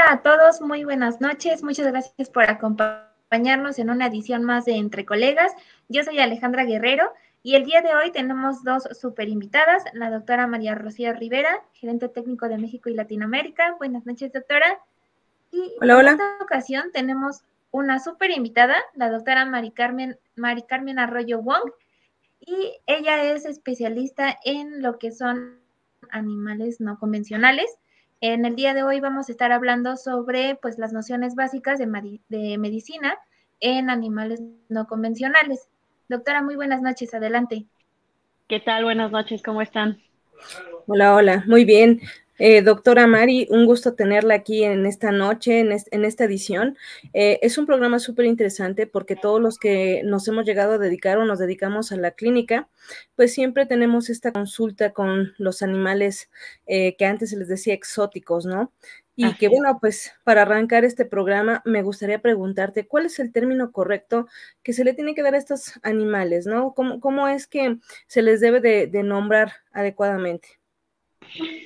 a todos, muy buenas noches. Muchas gracias por acompañarnos en una edición más de Entre Colegas. Yo soy Alejandra Guerrero y el día de hoy tenemos dos super invitadas, la doctora María Rocío Rivera, gerente técnico de México y Latinoamérica. Buenas noches, doctora. Y Hola, en hola. esta ocasión tenemos una super invitada, la doctora Mari Carmen Arroyo Wong, y ella es especialista en lo que son animales no convencionales. En el día de hoy vamos a estar hablando sobre pues, las nociones básicas de medicina en animales no convencionales. Doctora, muy buenas noches, adelante. ¿Qué tal? Buenas noches, ¿cómo están? Hola, hola. Muy bien. Doctora Mari, un gusto tenerla aquí en esta noche, en esta edición. Es un programa súper interesante porque todos los que nos hemos llegado a dedicar o nos dedicamos a la clínica, pues siempre tenemos esta consulta con los animales que antes se les decía exóticos, ¿no? Y que Así es. bueno, pues para arrancar este programa me gustaría preguntarte cuál es el término correcto que se le tiene que dar a estos animales, ¿no? ¿Cómo es que se les debe de nombrar adecuadamente?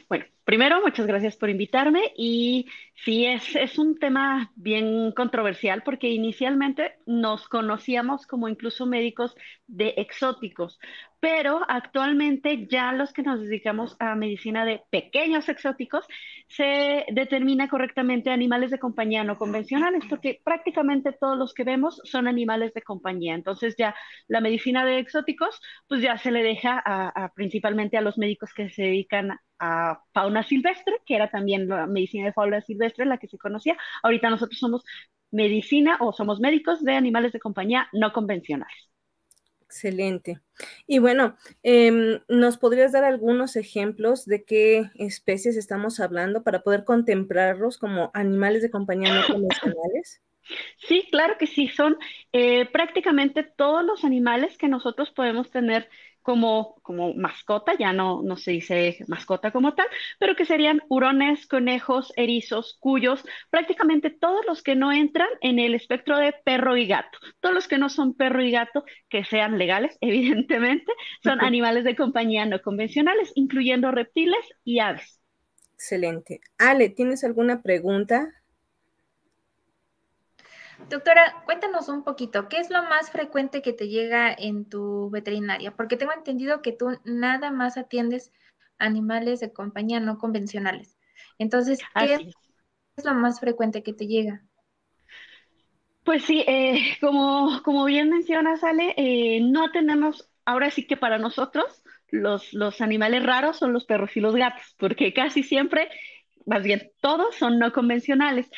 Bueno, primero, muchas gracias por invitarme y sí, es un tema bien controversial porque inicialmente nos conocíamos como incluso médicos de exóticos, pero actualmente ya los que nos dedicamos a medicina de pequeños exóticos se determina correctamente animales de compañía no convencionales porque prácticamente todos los que vemos son animales de compañía. Entonces ya la medicina de exóticos pues ya se le deja principalmente a los médicos que se dedican a fauna silvestre, que era también la medicina de fauna silvestre la que se conocía. Ahorita nosotros somos medicina o somos médicos de animales de compañía no convencionales. Excelente. Y bueno, ¿nos podrías dar algunos ejemplos de qué especies estamos hablando para poder contemplarlos como animales de compañía no convencionales? Sí, claro que sí, son prácticamente todos los animales que nosotros podemos tener como mascota, ya no se dice mascota como tal, pero que serían hurones, conejos, erizos, cuyos, prácticamente todos los que no entran en el espectro de perro y gato, todos los que no son perro y gato, que sean legales, evidentemente, son animales de compañía no convencionales, incluyendo reptiles y aves. Excelente. Ale, ¿tienes alguna pregunta? Doctora, cuéntanos un poquito, ¿qué es lo más frecuente que te llega en tu veterinaria? Porque tengo entendido que tú nada más atiendes animales de compañía no convencionales. Entonces, ¿qué Así es. es lo más frecuente que te llega? Pues sí, como bien mencionas, Ale, no tenemos, ahora sí que para nosotros, los animales raros son los perros y los gatos, porque casi siempre, más bien todos son no convencionales.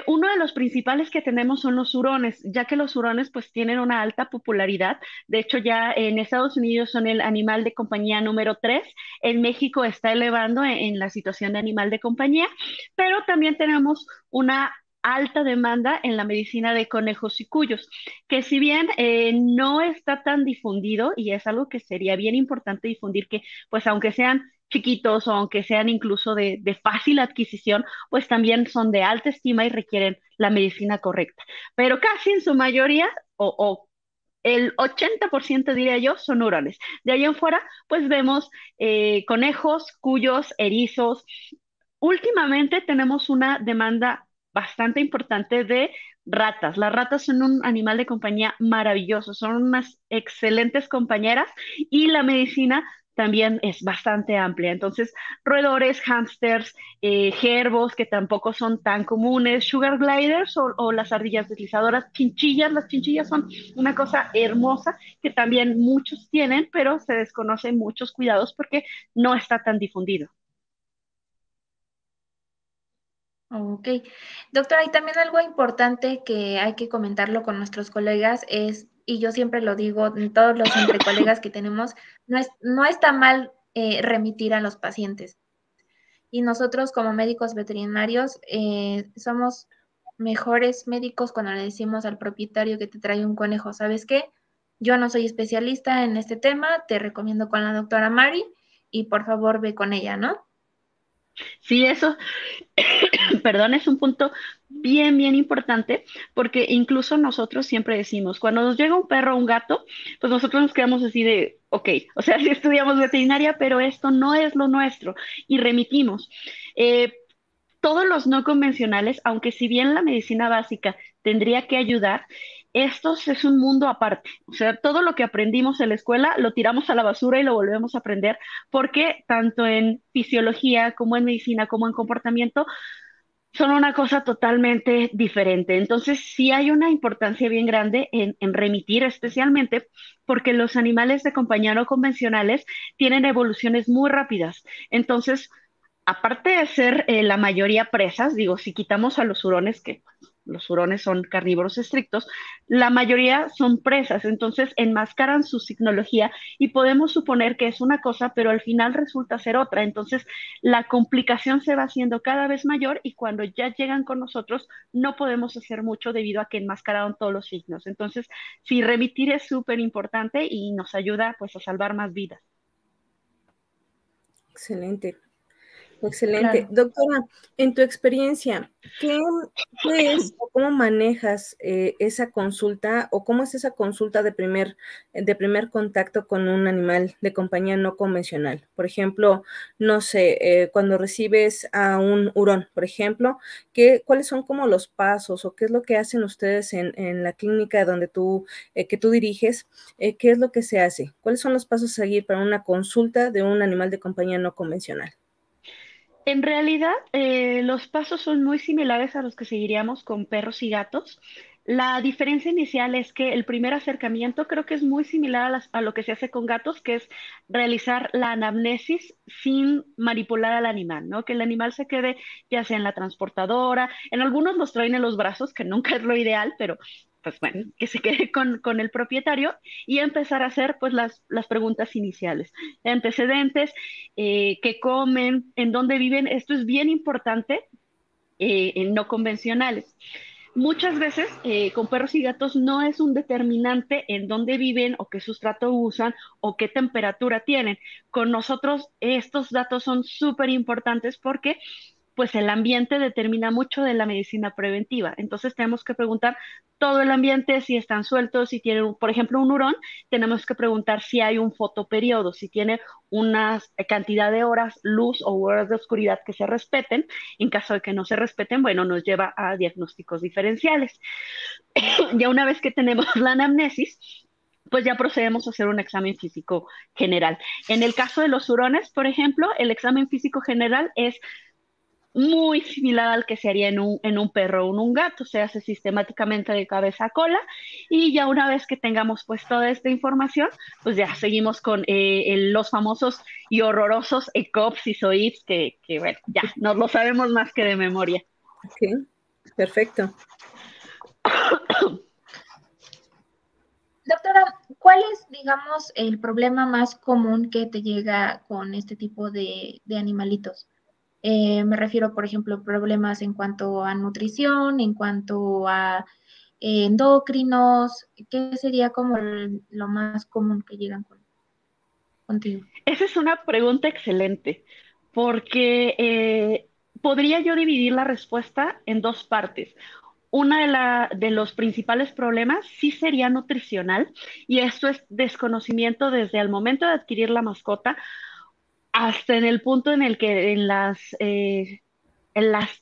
Uno de los principales que tenemos son los hurones, ya que los hurones pues tienen una alta popularidad. De hecho, ya en Estados Unidos son el animal de compañía número 3. En México está elevando en la situación de animal de compañía, pero también tenemos una alta demanda en la medicina de conejos y cuyos, que si bien no está tan difundido, y es algo que sería bien importante difundir, que pues aunque sean chiquitos o aunque sean incluso de fácil adquisición, pues también son de alta estima y requieren la medicina correcta. Pero casi en su mayoría, o el 80% diría yo, son hurones. De ahí en fuera, pues vemos conejos, cuyos, erizos. Últimamente tenemos una demanda bastante importante de ratas. Las ratas son un animal de compañía maravilloso, son unas excelentes compañeras y la medicina también es bastante amplia. Entonces, roedores, hámsters, gerbos que tampoco son tan comunes, sugar gliders o las ardillas deslizadoras, chinchillas. Las chinchillas son una cosa hermosa que también muchos tienen, pero se desconocen muchos cuidados porque no está tan difundido. Ok. Doctora, y también algo importante que hay que comentarlo con nuestros colegas es, y yo siempre lo digo en todos los entre colegas que tenemos, no está mal remitir a los pacientes. Y nosotros como médicos veterinarios somos mejores médicos cuando le decimos al propietario que te trae un conejo, ¿sabes qué? Yo no soy especialista en este tema, te recomiendo con la doctora Mari y por favor ve con ella, ¿no? Sí, eso, perdón, es un punto bien importante porque incluso nosotros siempre decimos, cuando nos llega un perro o un gato, pues nosotros nos quedamos así de, ok, o sea, sí estudiamos veterinaria, pero esto no es lo nuestro y remitimos. Eh, todos los no convencionales, aunque si bien la medicina básica tendría que ayudar, estos es un mundo aparte. O sea, todo lo que aprendimos en la escuela lo tiramos a la basura y lo volvemos a aprender, porque tanto en fisiología como en medicina como en comportamiento son una cosa totalmente diferente. Entonces, sí hay una importancia bien grande en remitir, especialmente porque los animales de compañía no convencionales tienen evoluciones muy rápidas. Entonces, aparte de ser la mayoría presas, digo, si quitamos a los hurones, que los hurones son carnívoros estrictos, la mayoría son presas, entonces enmascaran su signología y podemos suponer que es una cosa, pero al final resulta ser otra. Entonces, la complicación se va haciendo cada vez mayor y cuando ya llegan con nosotros no podemos hacer mucho debido a que enmascararon todos los signos. Entonces, sí, remitir es súper importante y nos ayuda pues a salvar más vidas. Excelente. Excelente. Claro. Doctora, en tu experiencia, ¿qué es o cómo manejas esa consulta o cómo es esa consulta de primer contacto con un animal de compañía no convencional? Por ejemplo, no sé, cuando recibes a un hurón, por ejemplo, ¿cuáles son como los pasos o qué es lo que hacen ustedes en la clínica donde que tú diriges? ¿Qué es lo que se hace? ¿Cuáles son los pasos a seguir para una consulta de un animal de compañía no convencional? En realidad, los pasos son muy similares a los que seguiríamos con perros y gatos. La diferencia inicial es que el primer acercamiento creo que es muy similar a lo que se hace con gatos, que es realizar la anamnesis sin manipular al animal, ¿no? Que el animal se quede ya sea en la transportadora, en algunos los traen en los brazos, que nunca es lo ideal, pero pues bueno, que se quede con el propietario y empezar a hacer pues las preguntas iniciales, antecedentes, qué comen, en dónde viven. Esto es bien importante en no convencionales. Muchas veces con perros y gatos no es un determinante en dónde viven o qué sustrato usan o qué temperatura tienen. Con nosotros estos datos son súper importantes porque pues el ambiente determina mucho de la medicina preventiva. Entonces tenemos que preguntar todo el ambiente, si están sueltos, si tienen, por ejemplo, un hurón, tenemos que preguntar si hay un fotoperiodo, si tiene una cantidad de horas luz o horas de oscuridad que se respeten. En caso de que no se respeten, bueno, nos lleva a diagnósticos diferenciales. Ya una vez que tenemos la anamnesis, pues ya procedemos a hacer un examen físico general. En el caso de los hurones, por ejemplo, el examen físico general es muy similar al que se haría en un perro o en un gato. Se hace sistemáticamente de cabeza a cola y ya una vez que tengamos pues toda esta información, pues ya seguimos con los famosos y horrorosos ECOPS y SOIPS que bueno, ya nos lo sabemos más que de memoria. Ok, perfecto. Doctora, ¿cuál es, digamos, el problema más común que te llega con este tipo de animalitos? Me refiero, por ejemplo, problemas en cuanto a nutrición, en cuanto a endocrinos. ¿Qué sería como lo más común que llegan contigo? Esa es una pregunta excelente, porque podría yo dividir la respuesta en dos partes. Una de los principales problemas sí sería nutricional, y esto es desconocimiento desde el momento de adquirir la mascota hasta en el punto en el que en las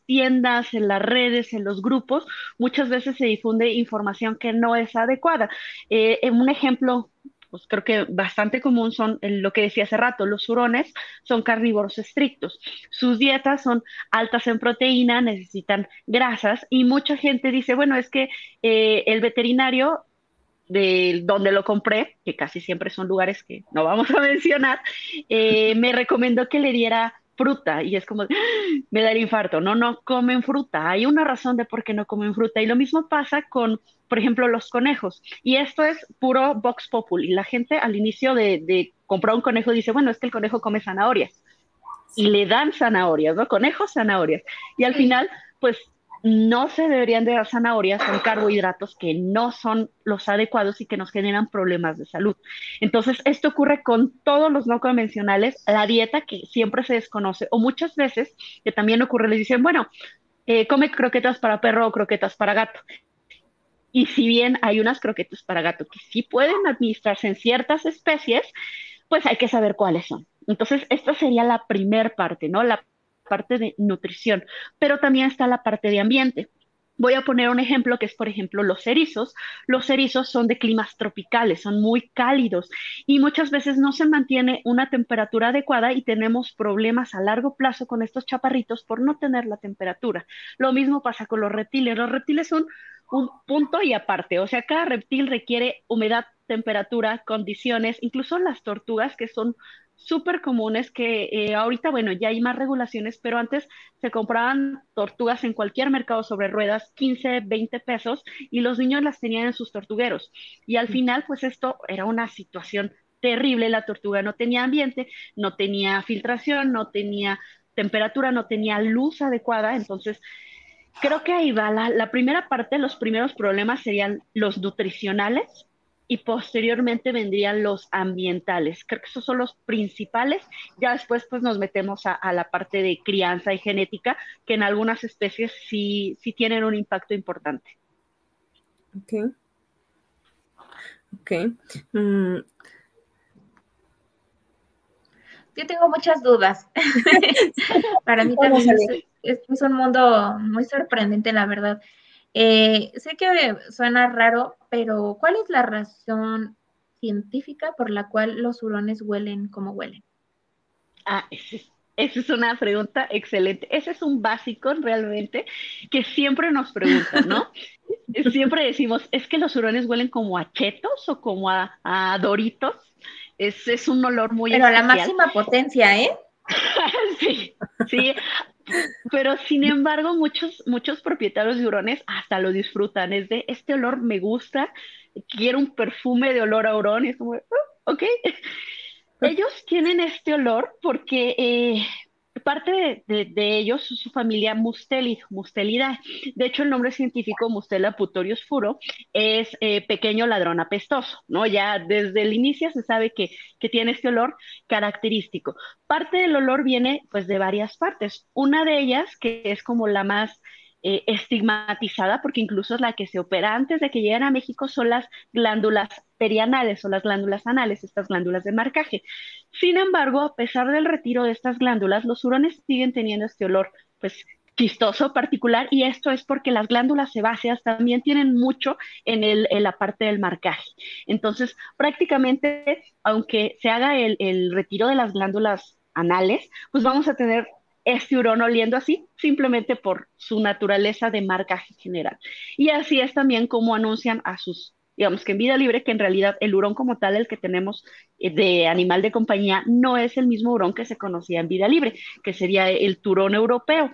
tiendas, en las redes, en los grupos, muchas veces se difunde información que no es adecuada. En un ejemplo, pues creo que bastante común son lo que decía hace rato, los hurones son carnívoros estrictos. Sus dietas son altas en proteína, necesitan grasas y mucha gente dice, bueno, es que el veterinario de donde lo compré, que casi siempre son lugares que no vamos a mencionar, me recomendó que le diera fruta y es como, me da el infarto. No, no comen fruta. Hay una razón de por qué no comen fruta. Y lo mismo pasa con, por ejemplo, los conejos. Y esto es puro Vox Populi. La gente al inicio de comprar un conejo dice, bueno, es que el conejo come zanahorias. Y le dan zanahorias, ¿no? Conejos, zanahorias. Y al Sí. final, pues no se deberían de dar zanahorias, son carbohidratos que no son los adecuados y que nos generan problemas de salud. Entonces, esto ocurre con todos los no convencionales, la dieta que siempre se desconoce, o muchas veces que también ocurre, les dicen, bueno, come croquetas para perro o croquetas para gato. Y si bien hay unas croquetas para gato que sí pueden administrarse en ciertas especies, pues hay que saber cuáles son. Entonces, esta sería la primer parte, ¿no? La parte de nutrición, pero también está la parte de ambiente. Voy a poner un ejemplo que es, por ejemplo, los erizos. Los erizos son de climas tropicales, son muy cálidos y muchas veces no se mantiene una temperatura adecuada y tenemos problemas a largo plazo con estos chaparritos por no tener la temperatura. Lo mismo pasa con los reptiles. Los reptiles son un punto y aparte, o sea, cada reptil requiere humedad, temperatura, condiciones, incluso las tortugas que son súper comunes que ahorita, bueno, ya hay más regulaciones, pero antes se compraban tortugas en cualquier mercado sobre ruedas, 15, 20 pesos, y los niños las tenían en sus tortugueros. Y al final, pues esto era una situación terrible. La tortuga no tenía ambiente, no tenía filtración, no tenía temperatura, no tenía luz adecuada. Entonces, creo que ahí va. La primera parte, los primeros problemas serían los nutricionales y posteriormente vendrían los ambientales. Creo que esos son los principales. Ya después pues nos metemos a la parte de crianza y genética, que en algunas especies sí tienen un impacto importante. Ok. Ok. Mm. Yo tengo muchas dudas. Para mí también es un mundo muy sorprendente, la verdad. Sé que suena raro, pero ¿cuál es la razón científica por la cual los hurones huelen como huelen? Ah, esa es una pregunta excelente. Ese es un básico realmente que siempre nos preguntan, ¿no? Siempre decimos, es que los hurones huelen como a chetos o como a doritos. Es un olor muy Pero a la especial. máxima potencia, ¿eh? Sí, sí, pero sin embargo, muchos propietarios de hurones hasta lo disfrutan. Es de, este olor me gusta, quiero un perfume de olor a hurón. Y es como, ok. Ellos tienen este olor porque parte de ellos, su familia Mustelida. De hecho, el nombre científico Mustela putorius furo es pequeño ladrón apestoso, ¿no? Ya desde el inicio se sabe que tiene este olor característico. Parte del olor viene pues de varias partes. Una de ellas, que es como la más estigmatizada, porque incluso es la que se opera antes de que lleguen a México, son las glándulas perianales o las glándulas anales, estas glándulas de marcaje. Sin embargo, a pesar del retiro de estas glándulas, los hurones siguen teniendo este olor, pues, chistoso particular, y esto es porque las glándulas sebáceas también tienen mucho en la parte del marcaje. Entonces, prácticamente, aunque se haga el retiro de las glándulas anales, pues vamos a tener este hurón oliendo así, simplemente por su naturaleza de marcaje general. Y así es también como anuncian a sus, digamos que en vida libre, que en realidad el hurón como tal, el que tenemos de animal de compañía, no es el mismo hurón que se conocía en vida libre, que sería el turón europeo.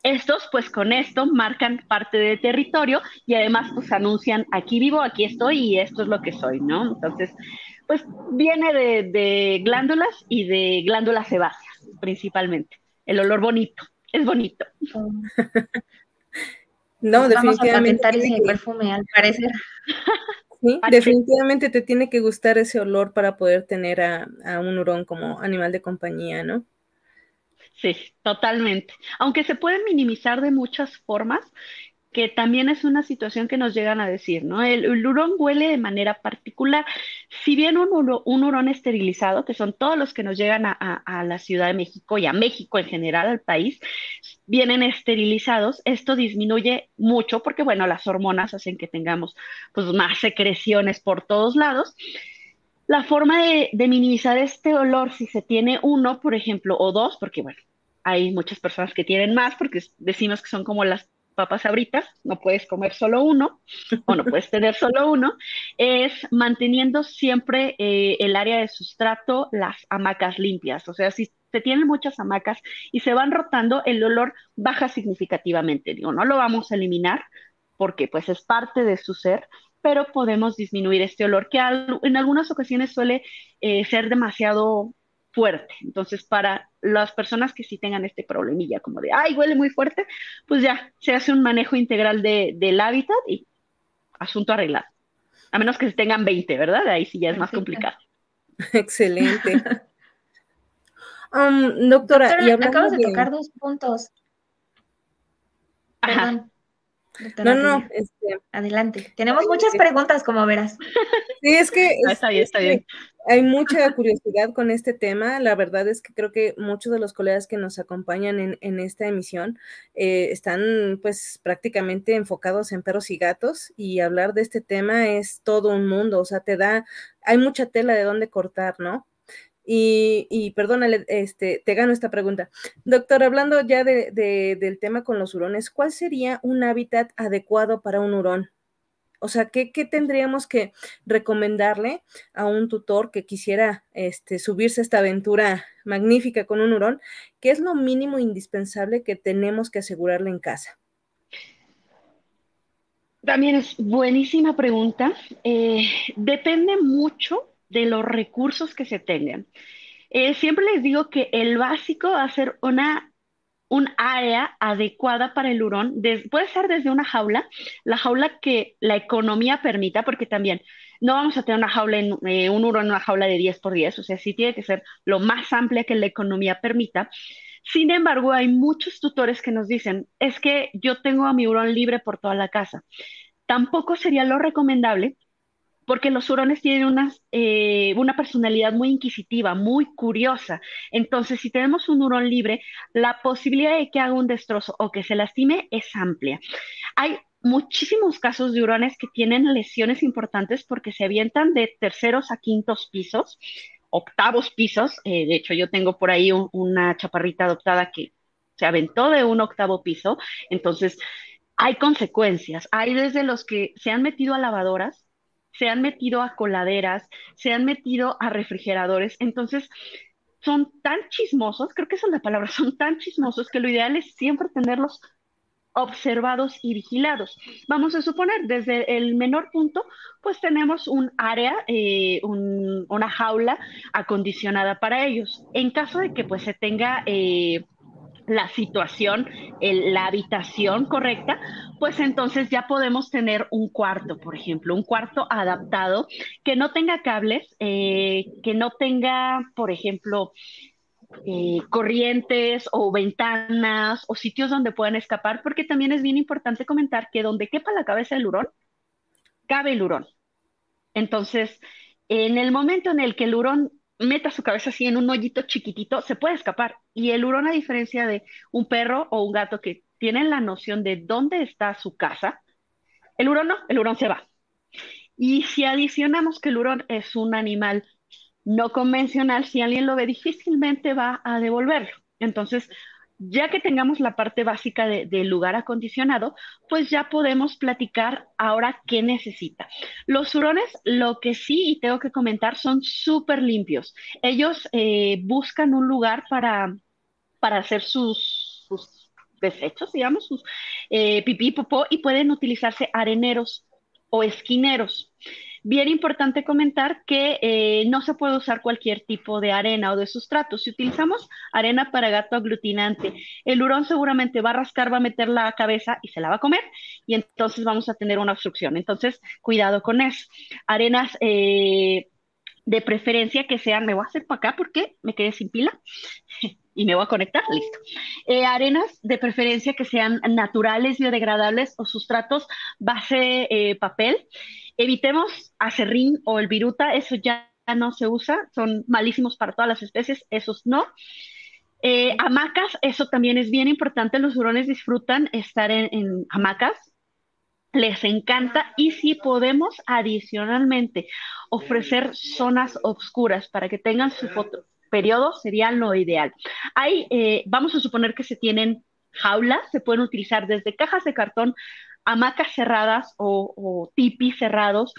Estos, pues con esto, marcan parte del territorio y además, pues anuncian, aquí vivo, aquí estoy y esto es lo que soy, ¿no? Entonces, pues viene de glándulas y de glándulas sebáceas, principalmente. El olor bonito, es bonito. No, Vamos a definitivamente patentar tiene ese que, perfume, al parecer. sí, H. definitivamente te tiene que gustar ese olor para poder tener a un hurón como animal de compañía, ¿no? Sí, totalmente. Aunque se pueden minimizar de muchas formas, que también es una situación que nos llegan a decir, ¿no? El hurón huele de manera particular. Si bien un hurón esterilizado, que son todos los que nos llegan a la Ciudad de México y a México en general, al país, vienen esterilizados, esto disminuye mucho porque, bueno, las hormonas hacen que tengamos pues más secreciones por todos lados. La forma de minimizar este olor, si se tiene uno, por ejemplo, o dos, porque bueno, hay muchas personas que tienen más, porque decimos que son como las papas sabritas, no puedes comer solo uno, o no puedes tener solo uno, es manteniendo siempre el área de sustrato, las hamacas limpias. O sea, si se tienen muchas hamacas y se van rotando, el olor baja significativamente. Digo, no lo vamos a eliminar porque pues es parte de su ser, pero podemos disminuir este olor que en algunas ocasiones suele ser demasiado fuerte. Entonces, para las personas que sí tengan este problemilla, como de, ay, huele muy fuerte, pues ya se hace un manejo integral del hábitat y asunto arreglado. A menos que se tengan 20, ¿verdad? Ahí sí ya es más Perfecto. complicado. Excelente. Doctora, y Doctora, hablando acabas de de, tocar dos puntos. Ajá. Perdón. Doctora No, no, Rivera, adelante. Tenemos ay, muchas preguntas, como verás. sí, Está bien, es está que bien. hay mucha curiosidad con este tema. La verdad es que creo que muchos de los colegas que nos acompañan en esta emisión están pues prácticamente enfocados en perros y gatos, y hablar de este tema es todo un mundo, o sea, hay mucha tela de dónde cortar, ¿no? Y perdónale, te gano esta pregunta. Doctor, hablando ya del tema con los hurones, ¿cuál sería un hábitat adecuado para un hurón? O sea, ¿qué tendríamos que recomendarle a un tutor que quisiera subirse a esta aventura magnífica con un hurón? ¿Qué es lo mínimo indispensable que tenemos que asegurarle en casa? También es buenísima pregunta. Depende mucho de los recursos que se tengan. Siempre les digo que el básico va a ser un área adecuada para el hurón. Puede ser desde una jaula, la jaula que la economía permita, porque también no vamos a tener una jaula, un hurón en una jaula de 10 por 10, o sea, sí tiene que ser lo más amplia que la economía permita. Sin embargo, hay muchos tutores que nos dicen, es que yo tengo a mi hurón libre por toda la casa. Tampoco sería lo recomendable porque los hurones tienen una personalidad muy inquisitiva, muy curiosa. Entonces, si tenemos un hurón libre, la posibilidad de que haga un destrozo o que se lastime es amplia. Hay muchísimos casos de hurones que tienen lesiones importantes porque se avientan de terceros a quintos pisos, octavos pisos. De hecho, yo tengo por ahí una chaparrita adoptada que se aventó de un octavo piso. Entonces, hay consecuencias. Hay desde los que se han metido a lavadoras, se han metido a coladeras, se han metido a refrigeradores. Entonces, son tan chismosos, creo que esa es la palabra, son tan chismosos que lo ideal es siempre tenerlos observados y vigilados. Vamos a suponer, desde el menor punto, pues tenemos un área, una jaula acondicionada para ellos. En caso de que pues se tenga la situación, la habitación correcta, pues entonces ya podemos tener un cuarto, por ejemplo, un cuarto adaptado que no tenga cables, que no tenga, por ejemplo, corrientes o ventanas o sitios donde puedan escapar, porque también es bien importante comentar que donde quepa la cabeza del hurón, cabe el hurón. Entonces, en el momento en el que el hurón meta su cabeza así en un hoyito chiquitito, se puede escapar. Y el hurón, a diferencia de un perro o un gato que tienen la noción de dónde está su casa, el hurón no, el hurón se va. Y si adicionamos que el hurón es un animal no convencional, si alguien lo ve, difícilmente va a devolverlo. Entonces, ya que tengamos la parte básica del lugar acondicionado, pues ya podemos platicar ahora qué necesita. Los hurones, lo que sí, y tengo que comentar, son súper limpios. Ellos buscan un lugar para hacer sus desechos, digamos, sus pipí, popó, y pueden utilizarse areneros o esquineros. Bien importante comentar que no se puede usar cualquier tipo de arena o de sustrato. Si utilizamos arena para gato aglutinante, el hurón seguramente va a rascar, va a meter la cabeza y se la va a comer, y entonces vamos a tener una obstrucción. Entonces, cuidado con eso. Arenas de preferencia que sean, me voy a hacer para acá porque me quedé sin pila y me voy a conectar, listo. Arenas de preferencia que sean naturales, biodegradables o sustratos base papel. Evitemos acerrín o el viruta, eso ya no se usa, son malísimos para todas las especies, esos no. Hamacas, eso también es bien importante, los hurones disfrutan estar en hamacas, les encanta, y si podemos adicionalmente ofrecer zonas oscuras para que tengan su foto periodo sería lo ideal. Vamos a suponer que se tienen jaulas, se pueden utilizar desde cajas de cartón, hamacas cerradas o tipis cerrados,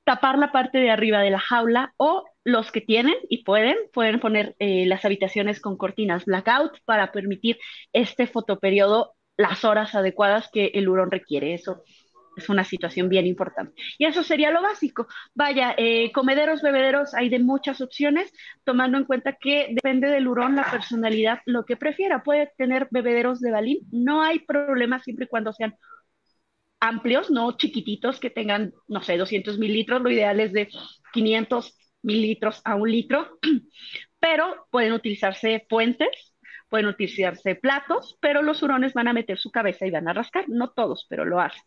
tapar la parte de arriba de la jaula, o los que tienen y pueden poner las habitaciones con cortinas blackout para permitir este fotoperiodo las horas adecuadas que el hurón requiere. Eso es una situación bien importante. Y eso sería lo básico. Vaya, comederos, bebederos, hay de muchas opciones, tomando en cuenta que depende del hurón, la personalidad, lo que prefiera. Puede tener bebederos de balín, no hay problema siempre y cuando sean amplios, no chiquititos que tengan, no sé, 200 mililitros, lo ideal es de 500 mililitros a 1 litro, pero pueden utilizarse fuentes pueden utilizarse platos, pero los hurones van a meter su cabeza y van a rascar, no todos, pero lo hacen.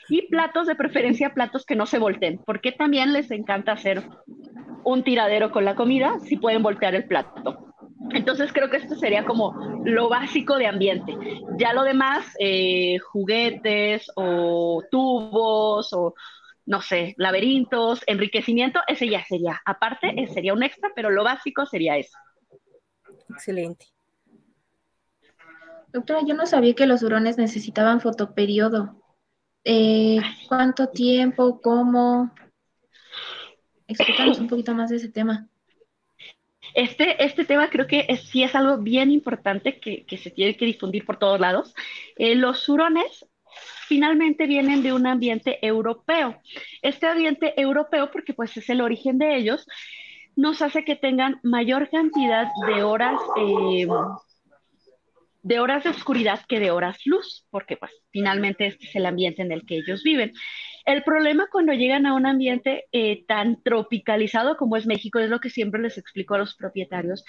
Y platos, de preferencia platos que no se volteen, porque también les encanta hacer un tiradero con la comida si pueden voltear el plato. Entonces creo que esto sería como lo básico de ambiente. Ya lo demás, juguetes o tubos o no sé, laberintos, enriquecimiento, ese ya sería, aparte, sería un extra, pero lo básico sería eso. Excelente. Doctora, yo no sabía que los hurones necesitaban fotoperiodo. ¿Cuánto tiempo? ¿Cómo? Explícanos un poquito más de ese tema. Este tema creo que sí es algo bien importante que se tiene que difundir por todos lados. Los hurones finalmente vienen de un ambiente europeo. Este ambiente europeo, porque pues es el origen de ellos, nos hace que tengan mayor cantidad de horas de oscuridad que de horas luz, porque pues finalmente este es el ambiente en el que ellos viven. El problema cuando llegan a un ambiente tan tropicalizado como es México, es lo que siempre les explico a los propietarios,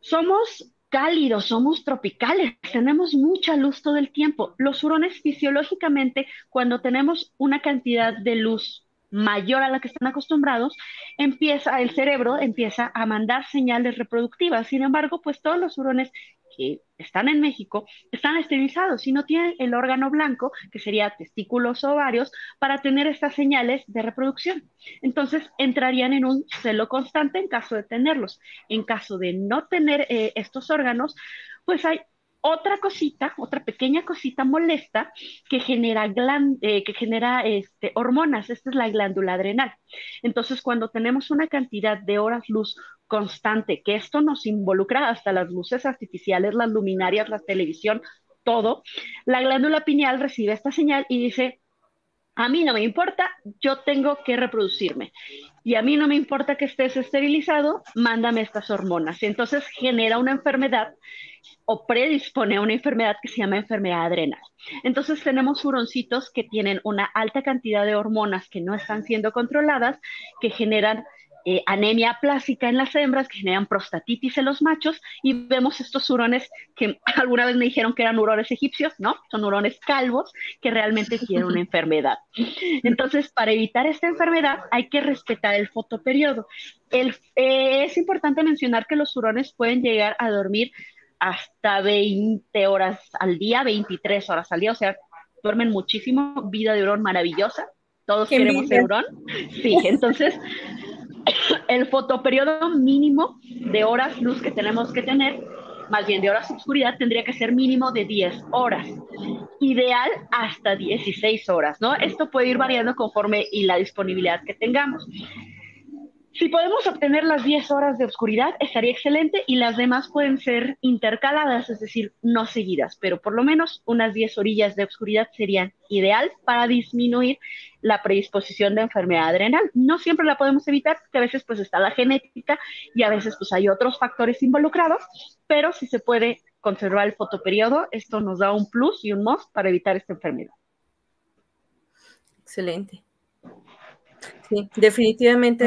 somos cálidos, somos tropicales, tenemos mucha luz todo el tiempo. Los hurones fisiológicamente, cuando tenemos una cantidad de luz mayor a la que están acostumbrados, el cerebro empieza a mandar señales reproductivas. Sin embargo, pues todos los hurones que están en México están esterilizados y no tienen el órgano blanco, que sería testículos o ovarios, para tener estas señales de reproducción. Entonces entrarían en un celo constante en caso de tenerlos. En caso de no tener estos órganos, pues hay otra cosita, otra pequeña cosita molesta que genera hormonas. Esta es la glándula adrenal. Entonces, cuando tenemos una cantidad de horas luz constante, que esto nos involucra hasta las luces artificiales, las luminarias, la televisión, todo, la glándula pineal recibe esta señal y dice, a mí no me importa, yo tengo que reproducirme. Y a mí no me importa que estés esterilizado, mándame estas hormonas. Y entonces genera una enfermedad o predispone a una enfermedad que se llama enfermedad adrenal. Entonces tenemos huroncitos que tienen una alta cantidad de hormonas que no están siendo controladas, que generan anemia plástica en las hembras, que generan prostatitis en los machos, y vemos estos hurones que alguna vez me dijeron que eran hurones egipcios, ¿no? Son hurones calvos que realmente tienen una enfermedad. Entonces, para evitar esta enfermedad hay que respetar el fotoperiodo. Es importante mencionar que los hurones pueden llegar a dormir hasta 20 horas al día, 23 horas al día, o sea, duermen muchísimo, vida de hurón maravillosa, todos Qué queremos envidia. ser hurón. Sí, entonces el fotoperiodo mínimo de horas luz que tenemos que tener, más bien de horas de oscuridad, tendría que ser mínimo de 10 horas. Ideal hasta 16 horas, ¿no? Esto puede ir variando conforme y la disponibilidad que tengamos. Si podemos obtener las 10 horas de oscuridad, estaría excelente y las demás pueden ser intercaladas, es decir, no seguidas, pero por lo menos unas 10 orillas de oscuridad serían ideal para disminuir la predisposición de enfermedad adrenal. No siempre la podemos evitar, porque a veces pues está la genética y a veces pues hay otros factores involucrados, pero si se puede conservar el fotoperiodo, esto nos da un plus y un más para evitar esta enfermedad. Excelente. Sí, definitivamente,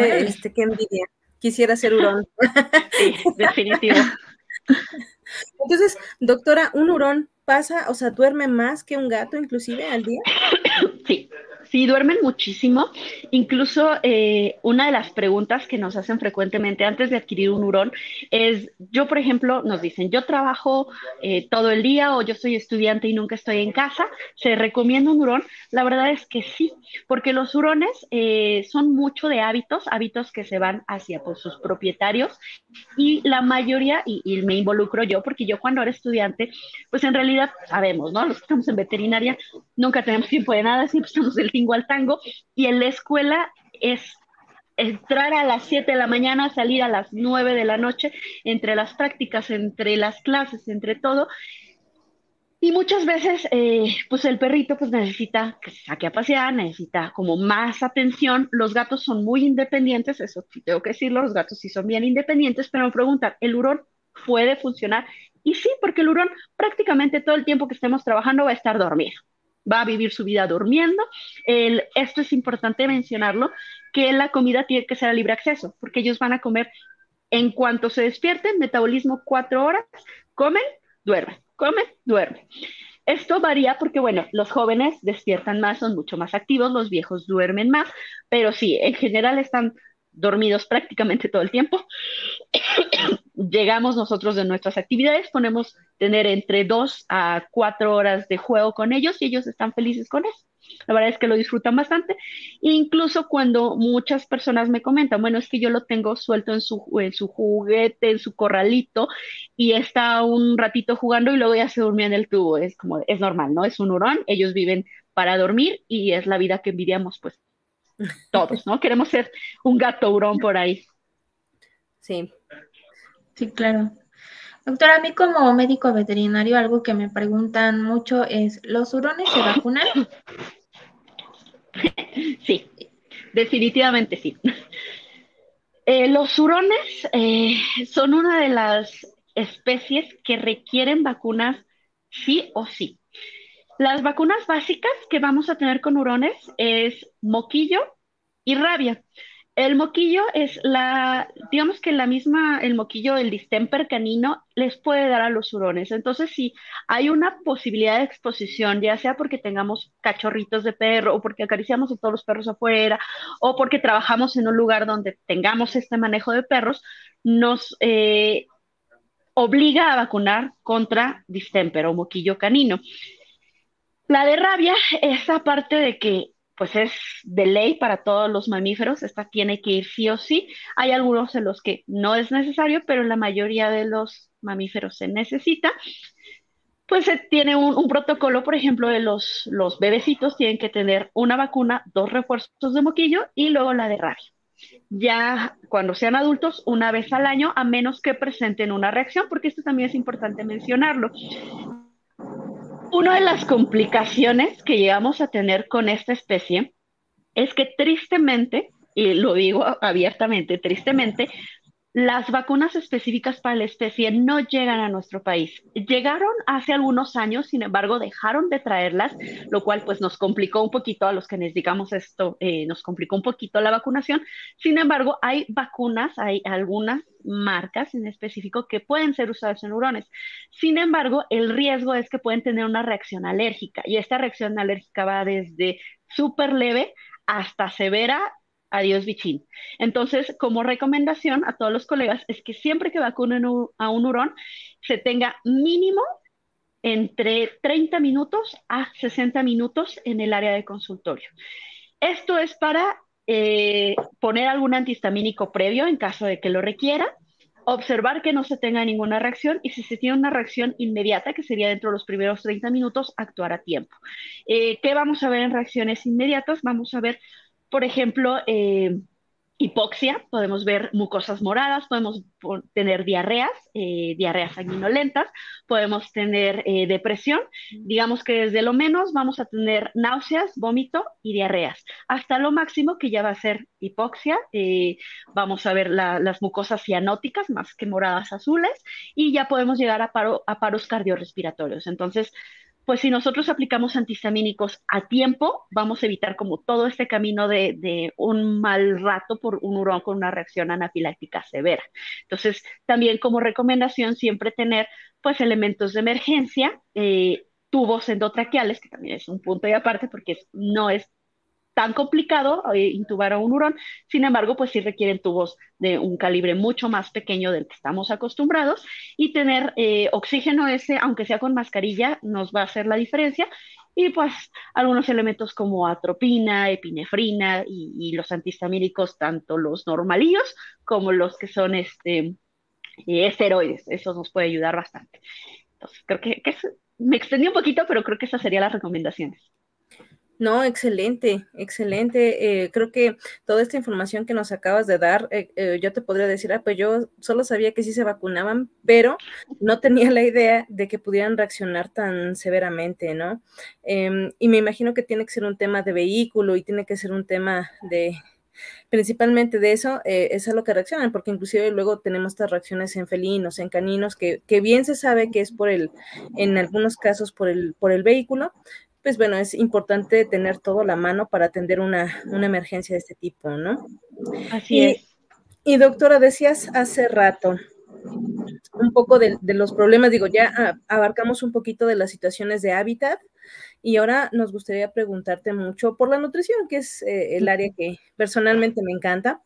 qué envidia. Quisiera ser hurón. Sí, definitivo. Entonces, doctora, ¿un hurón pasa, o sea, duerme más que un gato inclusive al día? Sí, duermen muchísimo. Incluso una de las preguntas que nos hacen frecuentemente antes de adquirir un hurón es, yo por ejemplo, nos dicen, yo trabajo todo el día o yo soy estudiante y nunca estoy en casa, ¿se recomienda un hurón? La verdad es que sí, porque los hurones son mucho de hábitos que se van hacia pues, sus propietarios y la mayoría, y me involucro yo, porque yo cuando era estudiante, pues en realidad sabemos, ¿no? Los que estamos en veterinaria nunca tenemos tiempo de nada, siempre estamos del tingo al tango, y en la escuela es entrar a las 7 de la mañana, salir a las 9 de la noche, entre las prácticas, entre las clases, entre todo, y muchas veces, pues el perrito pues necesita que se saque a pasear, necesita como más atención. Los gatos son muy independientes, eso sí tengo que decirlo, los gatos sí son bien independientes, pero me preguntan, ¿el hurón puede funcionar? Y sí, porque el hurón prácticamente todo el tiempo que estemos trabajando va a estar dormido, va a vivir su vida durmiendo. Esto es importante mencionarlo, que la comida tiene que ser a libre acceso, porque ellos van a comer en cuanto se despierten, metabolismo 4 horas, comen, duermen, comen, duermen. Esto varía porque, bueno, los jóvenes despiertan más, son mucho más activos, los viejos duermen más, pero sí, en general están dormidos prácticamente todo el tiempo. Llegamos nosotros de nuestras actividades, ponemos tener entre 2 a 4 horas de juego con ellos y ellos están felices con eso. La verdad es que lo disfrutan bastante. Incluso cuando muchas personas me comentan, bueno, es que yo lo tengo suelto en su juguete, en su corralito, y está un ratito jugando y luego ya se durmió en el tubo. Es como, es normal, ¿no? Es un hurón, ellos viven para dormir y es la vida que envidiamos, pues todos, ¿no? Queremos ser un gato hurón por ahí. Sí. Sí, claro. Doctora, a mí como médico veterinario, algo que me preguntan mucho es, ¿los hurones se vacunan? Sí, definitivamente sí. Los hurones son una de las especies que requieren vacunas sí o sí. Las vacunas básicas que vamos a tener con hurones es moquillo y rabia. El moquillo es digamos que la misma, el moquillo, el distemper canino, les puede dar a los hurones. Entonces, si hay una posibilidad de exposición, ya sea porque tengamos cachorritos de perro o porque acariciamos a todos los perros afuera o porque trabajamos en un lugar donde tengamos este manejo de perros, nos obliga a vacunar contra distemper o moquillo canino. La de rabia, esa parte de que pues es de ley para todos los mamíferos, esta tiene que ir sí o sí. Hay algunos en los que no es necesario, pero en la mayoría de los mamíferos se necesita. Pues se tiene un protocolo, por ejemplo, de los bebecitos tienen que tener una vacuna, 2 refuerzos de moquillo y luego la de rabia. Ya cuando sean adultos, una vez al año, a menos que presenten una reacción, porque esto también es importante mencionarlo. Una de las complicaciones que llegamos a tener con esta especie es que tristemente, y lo digo abiertamente, tristemente, las vacunas específicas para la especie no llegan a nuestro país. Llegaron hace algunos años, sin embargo, dejaron de traerlas, lo cual pues nos complicó un poquito a los que necesitamos esto, nos complicó un poquito la vacunación. Sin embargo, hay vacunas, hay algunas marcas en específico que pueden ser usadas en hurones. Sin embargo, el riesgo es que pueden tener una reacción alérgica y esta reacción alérgica va desde súper leve hasta severa. Adiós, bichín. Entonces, como recomendación a todos los colegas es que siempre que vacunen a un hurón, se tenga mínimo entre 30 minutos a 60 minutos en el área de consultorio. Esto es para poner algún antihistamínico previo en caso de que lo requiera, observar que no se tenga ninguna reacción y si se tiene una reacción inmediata, que sería dentro de los primeros 30 minutos, actuar a tiempo. ¿Qué vamos a ver en reacciones inmediatas? Vamos a ver, por ejemplo, hipoxia, podemos ver mucosas moradas, podemos tener diarreas sanguinolentas, podemos tener depresión, digamos que desde lo menos vamos a tener náuseas, vómito y diarreas, hasta lo máximo que ya va a ser hipoxia, vamos a ver las mucosas cianóticas más que moradas azules y ya podemos llegar a paros cardiorrespiratorios. Entonces, pues si nosotros aplicamos antihistamínicos a tiempo, vamos a evitar como todo este camino de un mal rato por un hurón con una reacción anafiláctica severa. Entonces, también como recomendación, siempre tener pues elementos de emergencia, tubos endotraqueales, que también es un punto y aparte porque no es tan complicado intubar a un hurón, sin embargo, pues sí requieren tubos de un calibre mucho más pequeño del que estamos acostumbrados y tener oxígeno ese, aunque sea con mascarilla, nos va a hacer la diferencia y pues algunos elementos como atropina, epinefrina y los antihistamínicos, tanto los normalillos como los que son esteroides, eso nos puede ayudar bastante. Entonces, creo que me extendí un poquito, pero creo que esas serían las recomendaciones. No, excelente, excelente. Creo que toda esta información que nos acabas de dar, yo te podría decir, pues yo solo sabía que sí se vacunaban, pero no tenía la idea de que pudieran reaccionar tan severamente, ¿no? Y me imagino que tiene que ser un tema de vehículo y tiene que ser un tema principalmente de eso, es a lo que reaccionan, porque inclusive luego tenemos estas reacciones en felinos, en caninos, que bien se sabe que es en algunos casos por el vehículo. Pues bueno, es importante tener todo a la mano para atender una emergencia de este tipo, ¿no? Así es. Y doctora, decías hace rato, un poco de los problemas, digo, ya abarcamos un poquito de las situaciones de hábitat y ahora nos gustaría preguntarte mucho por la nutrición, que es el área que personalmente me encanta.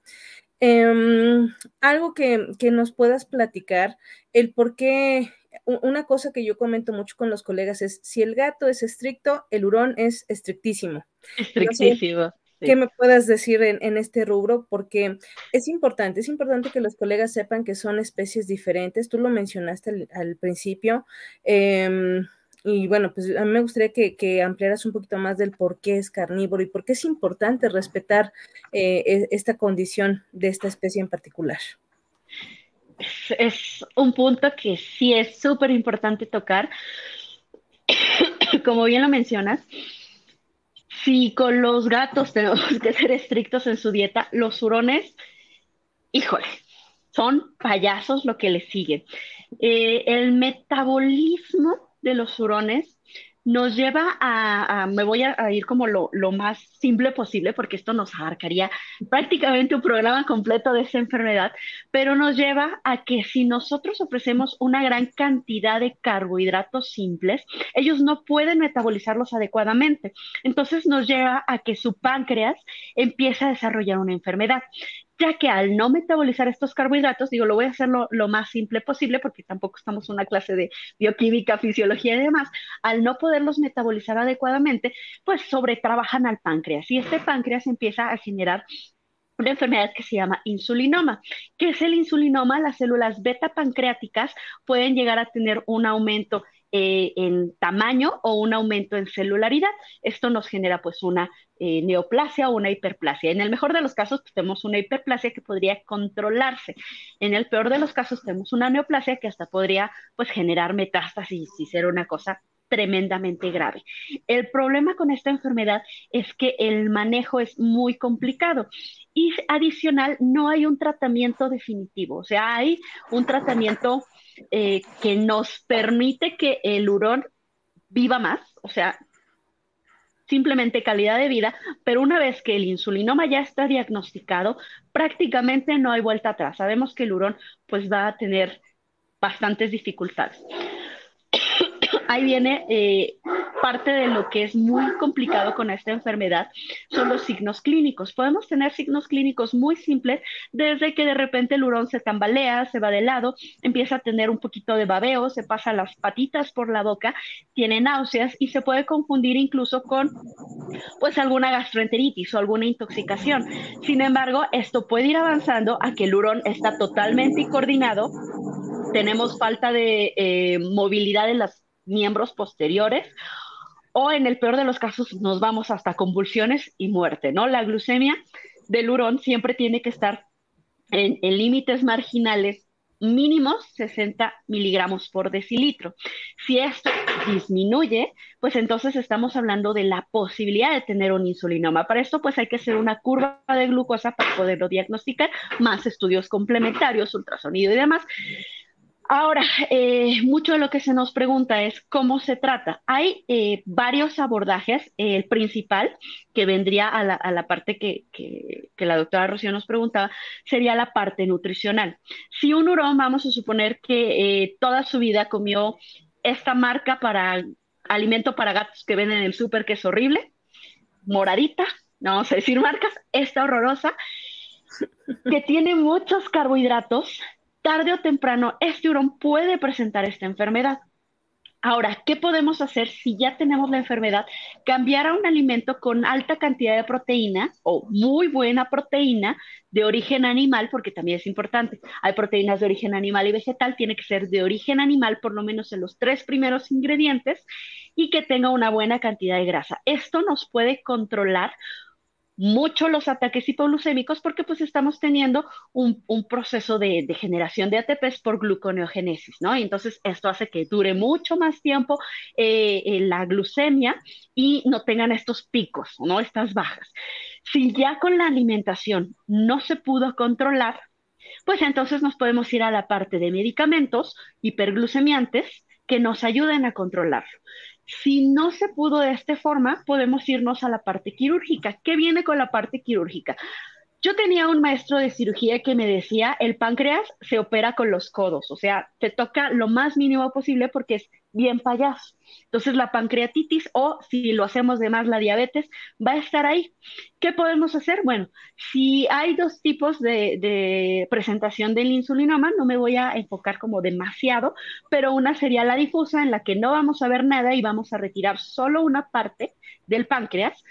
Algo que nos puedas platicar, el por qué, una cosa que yo comento mucho con los colegas es, si el gato es estricto, el hurón es estrictísimo. No sé Estrictísimo, qué sí. me puedas decir en este rubro, porque es importante que los colegas sepan que son especies diferentes. Tú lo mencionaste al principio. Y bueno, pues a mí me gustaría que ampliaras un poquito más del por qué es carnívoro y por qué es importante respetar esta condición de esta especie en particular. Es un punto que sí es súper importante tocar. Como bien lo mencionas, si con los gatos tenemos que ser estrictos en su dieta, los hurones, híjole, son payasos lo que les sigue. El metabolismo de los hurones nos lleva me voy a ir como lo más simple posible, porque esto nos abarcaría prácticamente un programa completo de esta enfermedad, pero nos lleva a que si nosotros ofrecemos una gran cantidad de carbohidratos simples, ellos no pueden metabolizarlos adecuadamente. Entonces nos lleva a que su páncreas empieza a desarrollar una enfermedad, ya que al no metabolizar estos carbohidratos, digo, lo voy a hacer lo más simple posible porque tampoco estamos en una clase de bioquímica, fisiología y demás, al no poderlos metabolizar adecuadamente, pues sobretrabajan al páncreas y este páncreas empieza a generar una enfermedad que se llama insulinoma. ¿Qué es el insulinoma? Las células beta pancreáticas pueden llegar a tener un aumento en tamaño o un aumento en celularidad. Esto nos genera pues una neoplasia o una hiperplasia. En el mejor de los casos pues, tenemos una hiperplasia que podría controlarse. En el peor de los casos tenemos una neoplasia que hasta podría pues generar metástasis y ser una cosa tremendamente grave. El problema con esta enfermedad es que el manejo es muy complicado y adicional no hay un tratamiento definitivo, o sea, hay un tratamiento que nos permite que el hurón viva más, o sea, simplemente calidad de vida, pero una vez que el insulinoma ya está diagnosticado, prácticamente no hay vuelta atrás. Sabemos que el hurón pues va a tener bastantes dificultades. Ahí viene parte de lo que es muy complicado con esta enfermedad, son los signos clínicos. Podemos tener signos clínicos muy simples, desde que de repente el hurón se tambalea, se va de lado, empieza a tener un poquito de babeo, se pasa las patitas por la boca, tiene náuseas y se puede confundir incluso con pues alguna gastroenteritis o alguna intoxicación. Sin embargo, esto puede ir avanzando a que el hurón está totalmente coordinado, tenemos falta de movilidad en los miembros posteriores o en el peor de los casos nos vamos hasta convulsiones y muerte, ¿no? La glucemia del hurón siempre tiene que estar en límites marginales mínimos 60 miligramos por decilitro. Si esto disminuye, pues entonces estamos hablando de la posibilidad de tener un insulinoma. Para esto, pues hay que hacer una curva de glucosa para poderlo diagnosticar, más estudios complementarios, ultrasonido y demás. Ahora, mucho de lo que se nos pregunta es cómo se trata. Hay varios abordajes. El principal, que vendría a la parte que la doctora Rocío nos preguntaba, sería la parte nutricional. Si un hurón, vamos a suponer que toda su vida comió esta marca para alimento para gatos que venden en el súper, que es horrible, moradita, no vamos a decir marcas, esta horrorosa, que tiene muchos carbohidratos, tarde o temprano este hurón puede presentar esta enfermedad. Ahora, ¿qué podemos hacer si ya tenemos la enfermedad? Cambiar a un alimento con alta cantidad de proteína o muy buena proteína de origen animal, porque también es importante. Hay proteínas de origen animal y vegetal, tiene que ser de origen animal, por lo menos en los 3 primeros ingredientes, y que tenga una buena cantidad de grasa. Esto nos puede controlar mucho los ataques hipoglucémicos porque pues estamos teniendo un proceso de generación de ATPs por gluconeogénesis, ¿no? Y entonces esto hace que dure mucho más tiempo la glucemia y no tengan estos picos, ¿no? Estas bajas. Si ya con la alimentación no se pudo controlar, pues entonces nos podemos ir a la parte de medicamentos hiperglucemiantes que nos ayuden a controlarlo. Si no se pudo de esta forma, podemos irnos a la parte quirúrgica. ¿Qué viene con la parte quirúrgica? Yo tenía un maestro de cirugía que me decía, el páncreas se opera con los codos, o sea, te toca lo más mínimo posible porque es bien payaso. Entonces la pancreatitis o si lo hacemos de más la diabetes va a estar ahí. ¿Qué podemos hacer? Bueno, si hay dos tipos de presentación del insulinoma, no me voy a enfocar como demasiado, pero una sería la difusa en la que no vamos a ver nada y vamos a retirar solo una parte del páncreas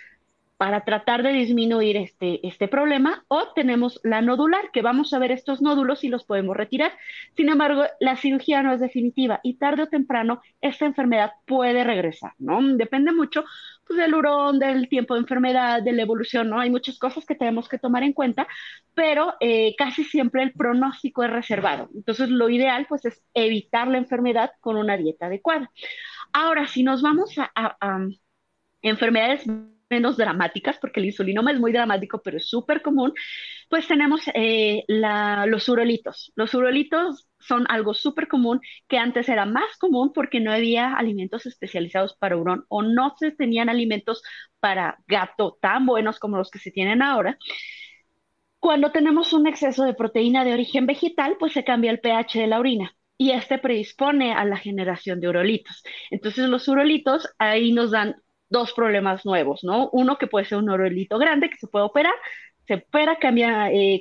para tratar de disminuir este problema, o tenemos la nodular, que vamos a ver estos nódulos y los podemos retirar. Sin embargo, la cirugía no es definitiva y tarde o temprano esta enfermedad puede regresar, ¿no? Depende mucho pues, del hurón, del tiempo de enfermedad, de la evolución, ¿no? Hay muchas cosas que tenemos que tomar en cuenta, pero casi siempre el pronóstico es reservado. Entonces, lo ideal pues es evitar la enfermedad con una dieta adecuada. Ahora, si nos vamos a enfermedades menos dramáticas, porque el insulinoma es muy dramático, pero es súper común, pues tenemos los urolitos. Los urolitos son algo súper común que antes era más común porque no había alimentos especializados para hurón o no se tenían alimentos para gato tan buenos como los que se tienen ahora. Cuando tenemos un exceso de proteína de origen vegetal, pues se cambia el pH de la orina y este predispone a la generación de urolitos. Entonces los urolitos ahí nos dan dos problemas nuevos, ¿no? Uno que puede ser un urolito grande que se opera,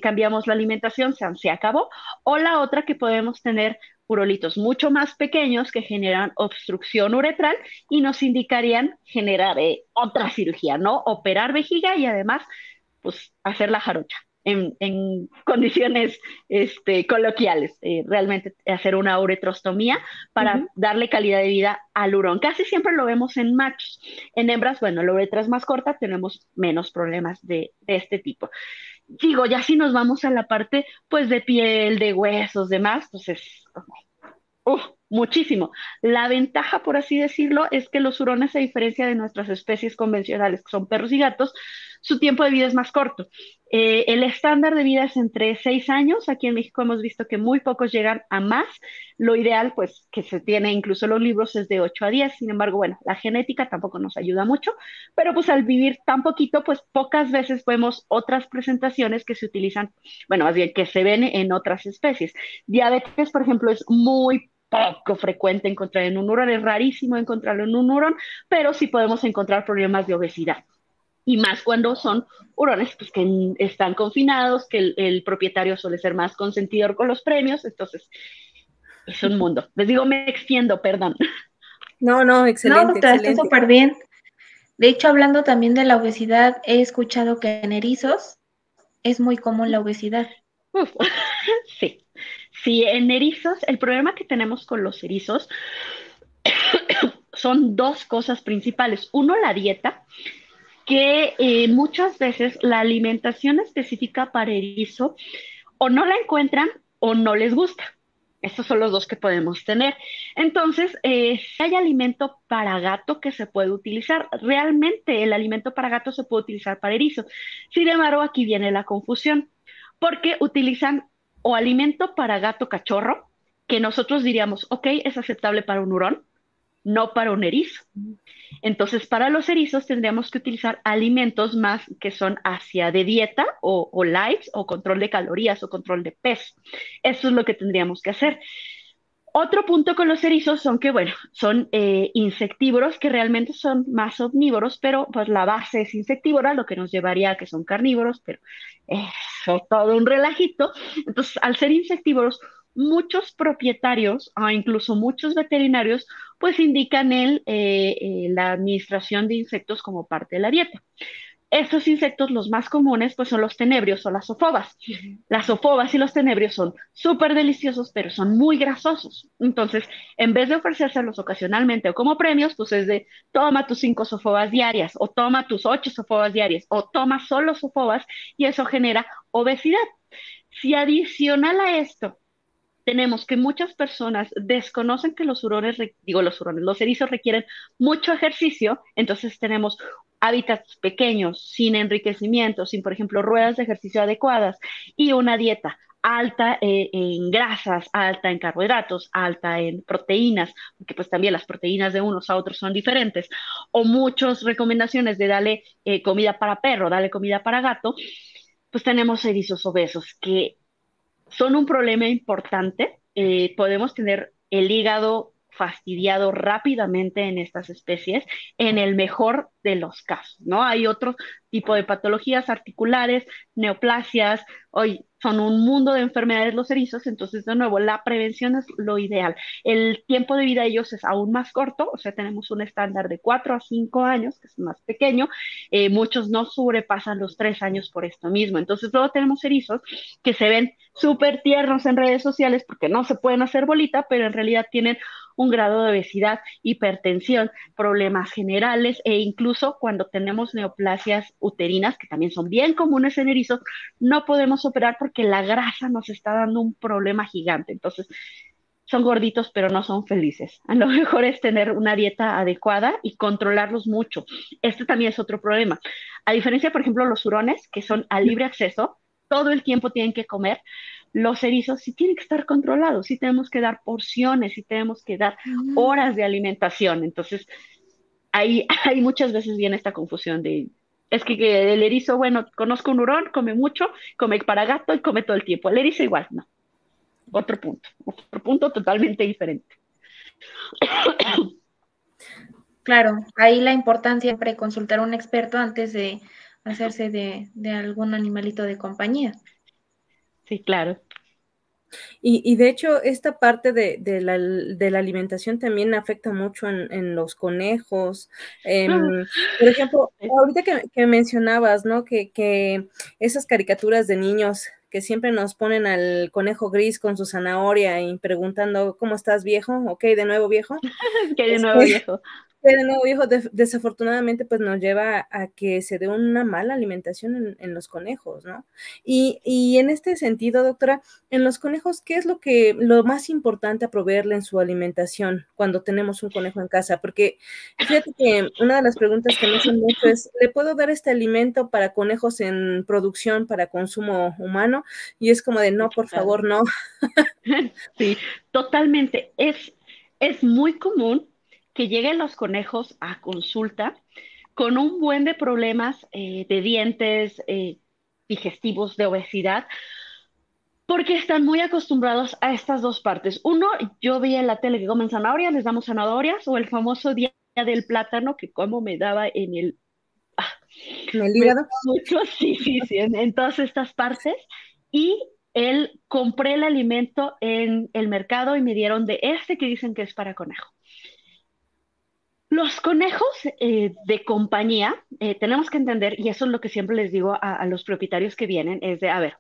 cambiamos la alimentación, se acabó, o la otra que podemos tener urolitos mucho más pequeños que generan obstrucción uretral y nos indicarían generar otra cirugía, ¿no? Operar vejiga y además, pues, hacer la jarocha en condiciones coloquiales, realmente hacer una uretrostomía para Ujú. darle calidad de vida al hurón. Casi siempre lo vemos en machos. En hembras, bueno, la uretra es más corta, tenemos menos problemas de este tipo. Digo, ya si nos vamos a la parte, pues, de piel, de huesos, demás, pues es uf, muchísimo. La ventaja, por así decirlo, es que los hurones, a diferencia de nuestras especies convencionales, que son perros y gatos, su tiempo de vida es más corto. El estándar de vida es entre 6 años. Aquí en México hemos visto que muy pocos llegan a más. Lo ideal, pues, que se tiene incluso en los libros es de 8 a 10. Sin embargo, bueno, la genética tampoco nos ayuda mucho, pero pues al vivir tan poquito, pues pocas veces vemos otras presentaciones que se utilizan, bueno, más bien que se ven en otras especies. Diabetes, por ejemplo, es muy poco frecuente encontrar en un hurón, es rarísimo encontrarlo en un hurón, pero sí podemos encontrar problemas de obesidad. Y más cuando son hurones pues, que están confinados, que el propietario suele ser más consentidor con los premios, entonces es un mundo. Les digo, me extiendo, perdón. No, no, No, excelente, doctora, está excelente. súper bien. De hecho, hablando también de la obesidad, he escuchado que en erizos es muy común la obesidad. Uf, sí, sí, en erizos, el problema que tenemos con los erizos son dos cosas principales. Uno, la dieta, que muchas veces la alimentación específica para erizo o no la encuentran o no les gusta. Estos son los dos que podemos tener. Entonces, si hay alimento para gato que se puede utilizar, realmente el alimento para gato se puede utilizar para erizo. Sin embargo, aquí viene la confusión, porque utilizan o alimento para gato cachorro, que nosotros diríamos, ok, es aceptable para un hurón, no para un erizo. Entonces, para los erizos tendríamos que utilizar alimentos más que son hacia de dieta o lights o control de calorías o control de peso. Eso es lo que tendríamos que hacer. Otro punto con los erizos son que, bueno, son insectívoros que realmente son más omnívoros, pero pues la base es insectívora, lo que nos llevaría a que son carnívoros, pero eso todo un relajito. Entonces, al ser insectívoros, muchos propietarios, o incluso muchos veterinarios, pues indican la administración de insectos como parte de la dieta. Estos insectos, los más comunes, pues son los tenebrios o las zooфобas. Las zooфобas y los tenebrios son súper deliciosos, pero son muy grasosos. Entonces, en vez de ofrecérselos ocasionalmente o como premios, pues es de toma tus 5 zooфобas diarias, o toma tus 8 zooфобas diarias, o toma solo zooфобas, y eso genera obesidad. Si adicional a esto tenemos que muchas personas desconocen que los erizos requieren mucho ejercicio, entonces tenemos hábitats pequeños, sin enriquecimiento, sin, por ejemplo, ruedas de ejercicio adecuadas y una dieta alta en grasas, alta en carbohidratos, alta en proteínas, porque pues también las proteínas de unos a otros son diferentes, o muchas recomendaciones de darle comida para perro, darle comida para gato, pues tenemos erizos obesos que son un problema importante. Podemos tener el hígado fastidiado rápidamente en estas especies, en el mejor de los casos, ¿no? Hay otro tipo de patologías articulares, neoplasias, hoy son un mundo de enfermedades los erizos, entonces de nuevo la prevención es lo ideal. El tiempo de vida de ellos es aún más corto, o sea, tenemos un estándar de 4 a 5 años, que es más pequeño, muchos no sobrepasan los 3 años por esto mismo, entonces luego tenemos erizos que se ven súper tiernos en redes sociales porque no se pueden hacer bolita, pero en realidad tienen un grado de obesidad, hipertensión, problemas generales e incluso cuando tenemos neoplasias uterinas, que también son bien comunes en erizos, no podemos operar porque la grasa nos está dando un problema gigante. Entonces, son gorditos, pero no son felices. A lo mejor es tener una dieta adecuada y controlarlos mucho. Este también es otro problema. A diferencia, por ejemplo, los hurones, que son a libre acceso, todo el tiempo tienen que comer. Los erizos sí tienen que estar controlados, sí tenemos que dar porciones, sí tenemos que dar Mm. horas de alimentación. Entonces, ahí muchas veces viene esta confusión de, es que el erizo, bueno, conozco un hurón, come mucho, come para gato y come todo el tiempo. El erizo igual, no, otro punto totalmente diferente. Claro, ahí la importancia siempre consultar a un experto antes de hacerse de algún animalito de compañía. Sí, claro. Y de hecho, esta parte de la alimentación también afecta mucho en los conejos. Por ejemplo, ahorita que mencionabas, ¿no? Que esas caricaturas de niños que siempre nos ponen al conejo gris con su zanahoria y preguntando, ¿cómo estás, viejo? Ok, de nuevo, viejo. Que de nuevo Este, viejo. de nuevo, viejo, desafortunadamente, pues nos lleva a que se dé una mala alimentación en los conejos, ¿no? Y en este sentido, doctora, en los conejos, ¿qué es lo más importante a proveerle en su alimentación cuando tenemos un conejo en casa? Porque fíjate que una de las preguntas que me hacen mucho es, ¿le puedo dar este alimento para conejos en producción para consumo humano? Y es como de, Sí, no, por claro. favor, no. Sí, totalmente. Es muy común que lleguen los conejos a consulta con un buen de problemas de dientes, digestivos, de obesidad, porque están muy acostumbrados a estas dos partes. Uno, yo veía en la tele que comen zanahorias, les damos zanahorias, o el famoso día del plátano, que como me daba en el... ah, En el me hígado. daba mucho, sí, sí, sí, en todas estas partes. Y él compré el alimento en el mercado y me dieron de este que dicen que es para conejo. Los conejos de compañía, tenemos que entender, y eso es lo que siempre les digo a los propietarios que vienen, es de, a ver,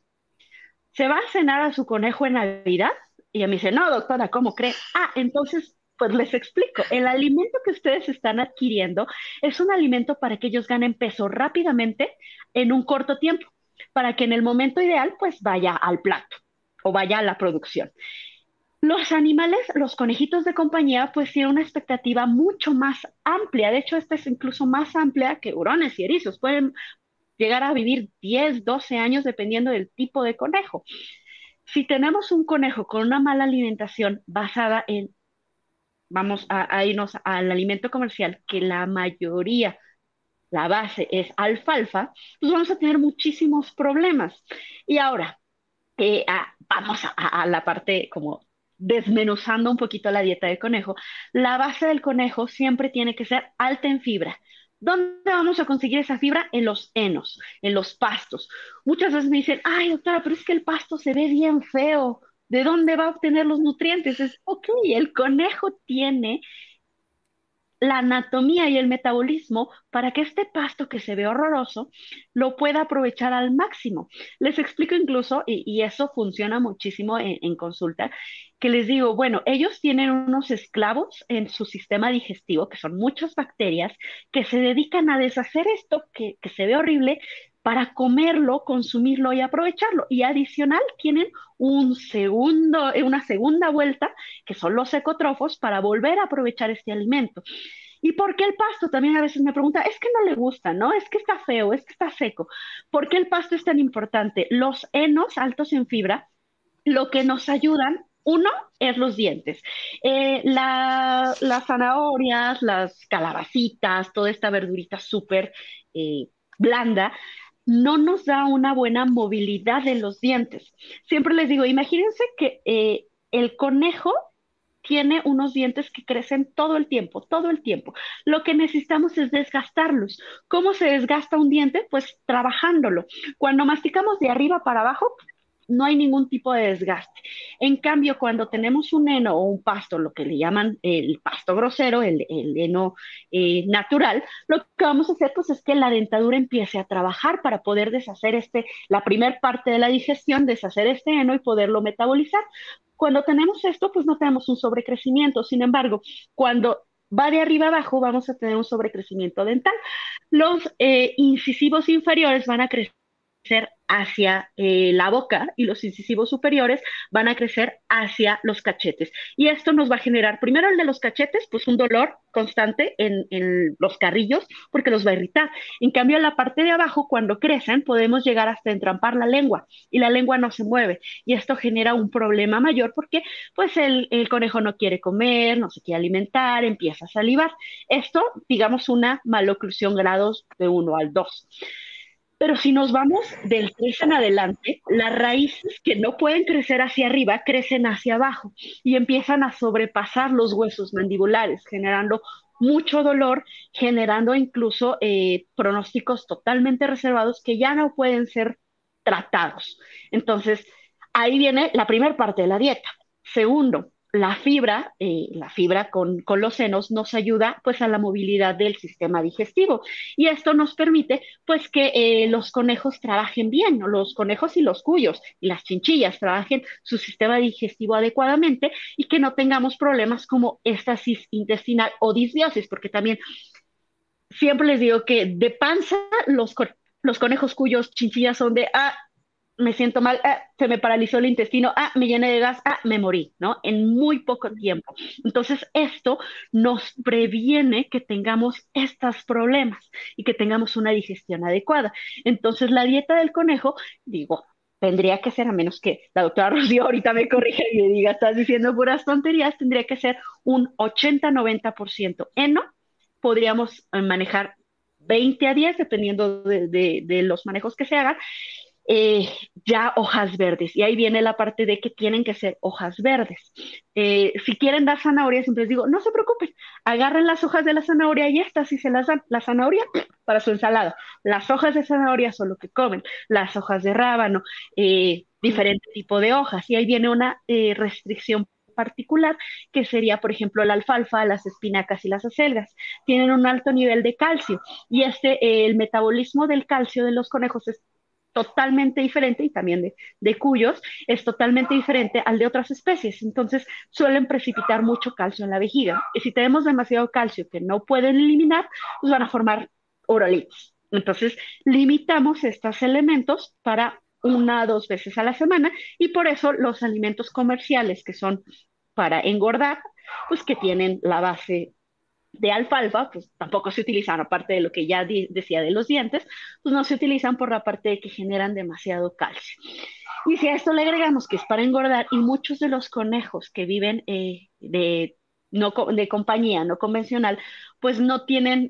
¿se va a cenar a su conejo en Navidad? Y ella me dice, no, doctora, ¿cómo cree? Ah, entonces, pues les explico. El alimento que ustedes están adquiriendo es un alimento para que ellos ganen peso rápidamente en un corto tiempo, para que en el momento ideal, pues vaya al plato o vaya a la producción. Los animales, los conejitos de compañía, pues tienen una expectativa mucho más amplia. De hecho, esta es incluso más amplia que hurones y erizos. Pueden llegar a vivir 10, 12 años dependiendo del tipo de conejo. Si tenemos un conejo con una mala alimentación basada en, vamos a irnos al alimento comercial, que la mayoría, la base es alfalfa, pues vamos a tener muchísimos problemas. Y ahora, vamos a la parte como desmenuzando un poquito la dieta de conejo. La base del conejo siempre tiene que ser alta en fibra. ¿Dónde vamos a conseguir esa fibra? En los henos, en los pastos. Muchas veces me dicen, ay, doctora, pero es que el pasto se ve bien feo. ¿De dónde va a obtener los nutrientes? Es, ok, el conejo tiene la anatomía y el metabolismo para que este pasto que se ve horroroso lo pueda aprovechar al máximo. Les explico incluso, y eso funciona muchísimo en consulta, que les digo, bueno, ellos tienen unos esclavos en su sistema digestivo, que son muchas bacterias, que se dedican a deshacer esto que se ve horrible para comerlo, consumirlo y aprovecharlo. Y adicional, tienen una segunda vuelta, que son los ecotrofos, para volver a aprovechar este alimento. ¿Y por qué el pasto? También a veces me pregunta, es que no le gusta, ¿no? Es que está feo, es que está seco. ¿Por qué el pasto es tan importante? Los henos altos en fibra, lo que nos ayudan, uno, es los dientes. Las zanahorias, las calabacitas, toda esta verdurita súper blanda, no nos da una buena movilidad de los dientes. Siempre les digo, imagínense que el conejo tiene unos dientes que crecen todo el tiempo, todo el tiempo. Lo que necesitamos es desgastarlos. ¿Cómo se desgasta un diente? Pues trabajándolo. Cuando masticamos de arriba para abajo, no hay ningún tipo de desgaste. En cambio, cuando tenemos un heno o un pasto, lo que le llaman el pasto grosero, el heno natural, lo que vamos a hacer pues es que la dentadura empiece a trabajar para poder deshacer la primer parte de la digestión, deshacer este heno y poderlo metabolizar. Cuando tenemos esto, pues no tenemos un sobrecrecimiento. Sin embargo, cuando va de arriba abajo, vamos a tener un sobrecrecimiento dental. Los incisivos inferiores van a crecer hacia la boca y los incisivos superiores van a crecer hacia los cachetes. Y esto nos va a generar, primero el de los cachetes, pues un dolor constante en los carrillos porque los va a irritar. En cambio, en la parte de abajo, cuando crecen, podemos llegar hasta entrampar la lengua y la lengua no se mueve. Y esto genera un problema mayor porque pues el conejo no quiere comer, no se quiere alimentar, empieza a salivar. Esto, digamos, una maloclusión grados de 1 al 2. Pero si nos vamos del 3 en adelante, las raíces que no pueden crecer hacia arriba crecen hacia abajo y empiezan a sobrepasar los huesos mandibulares, generando mucho dolor, generando incluso pronósticos totalmente reservados que ya no pueden ser tratados. Entonces, ahí viene la primera parte de la dieta. Segundo, la fibra con los senos nos ayuda pues a la movilidad del sistema digestivo y esto nos permite pues que los conejos trabajen bien, ¿no? Los conejos y los cuyos y las chinchillas trabajen su sistema digestivo adecuadamente y que no tengamos problemas como estasis intestinal o disbiosis, porque también siempre les digo que de panza los conejos cuyos chinchillas son de, me siento mal, se me paralizó el intestino, me llené de gas, me morí, ¿no? En muy poco tiempo. Entonces, esto nos previene que tengamos estos problemas y que tengamos una digestión adecuada. Entonces, la dieta del conejo, digo, tendría que ser, a menos que la doctora Rocío ahorita me corrija y me diga, estás diciendo puras tonterías, tendría que ser un 80-90% heno. Podríamos manejar 20 a 10, dependiendo de los manejos que se hagan, ya hojas verdes. Y ahí viene la parte de que tienen que ser hojas verdes. Si quieren dar zanahoria, siempre les digo, no se preocupen, agarren las hojas de la zanahoria y estas y se las dan. La zanahoria para su ensalada. Las hojas de zanahoria son lo que comen. Las hojas de rábano, diferente tipo de hojas. Y ahí viene una restricción particular, que sería, por ejemplo, la alfalfa, las espinacas y las acelgas. Tienen un alto nivel de calcio y el metabolismo del calcio de los conejos es totalmente diferente, y también de cuyos, es totalmente diferente al de otras especies. Entonces, suelen precipitar mucho calcio en la vejiga. Y si tenemos demasiado calcio que no pueden eliminar, pues van a formar urolitis. Entonces, limitamos estos elementos para 1 a 2 veces a la semana y por eso los alimentos comerciales que son para engordar, pues que tienen la base de alfalfa, pues tampoco se utilizan, aparte de lo que ya decía de los dientes, pues no se utilizan por la parte de que generan demasiado calcio. Y si a esto le agregamos que es para engordar y muchos de los conejos que viven de compañía no convencional, pues no tienen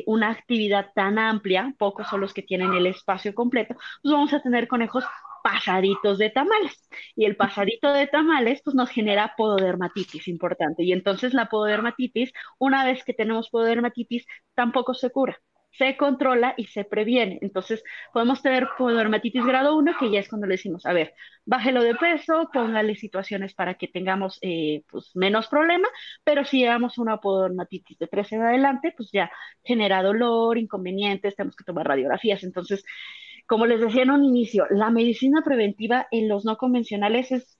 una actividad tan amplia, pocos son los que tienen el espacio completo, pues vamos a tener conejos pasaditos de tamales. Y el pasadito de tamales, pues nos genera pododermatitis importante. Y entonces la pododermatitis, una vez que tenemos pododermatitis, tampoco se cura. Se controla y se previene. Entonces, podemos tener pododermatitis grado 1, que ya es cuando le decimos, a ver, bájelo de peso, póngale situaciones para que tengamos pues, menos problema, pero si llevamos una pododermatitis de 3 en adelante, pues ya genera dolor, inconvenientes, tenemos que tomar radiografías. Entonces, como les decía en un inicio, la medicina preventiva en los no convencionales es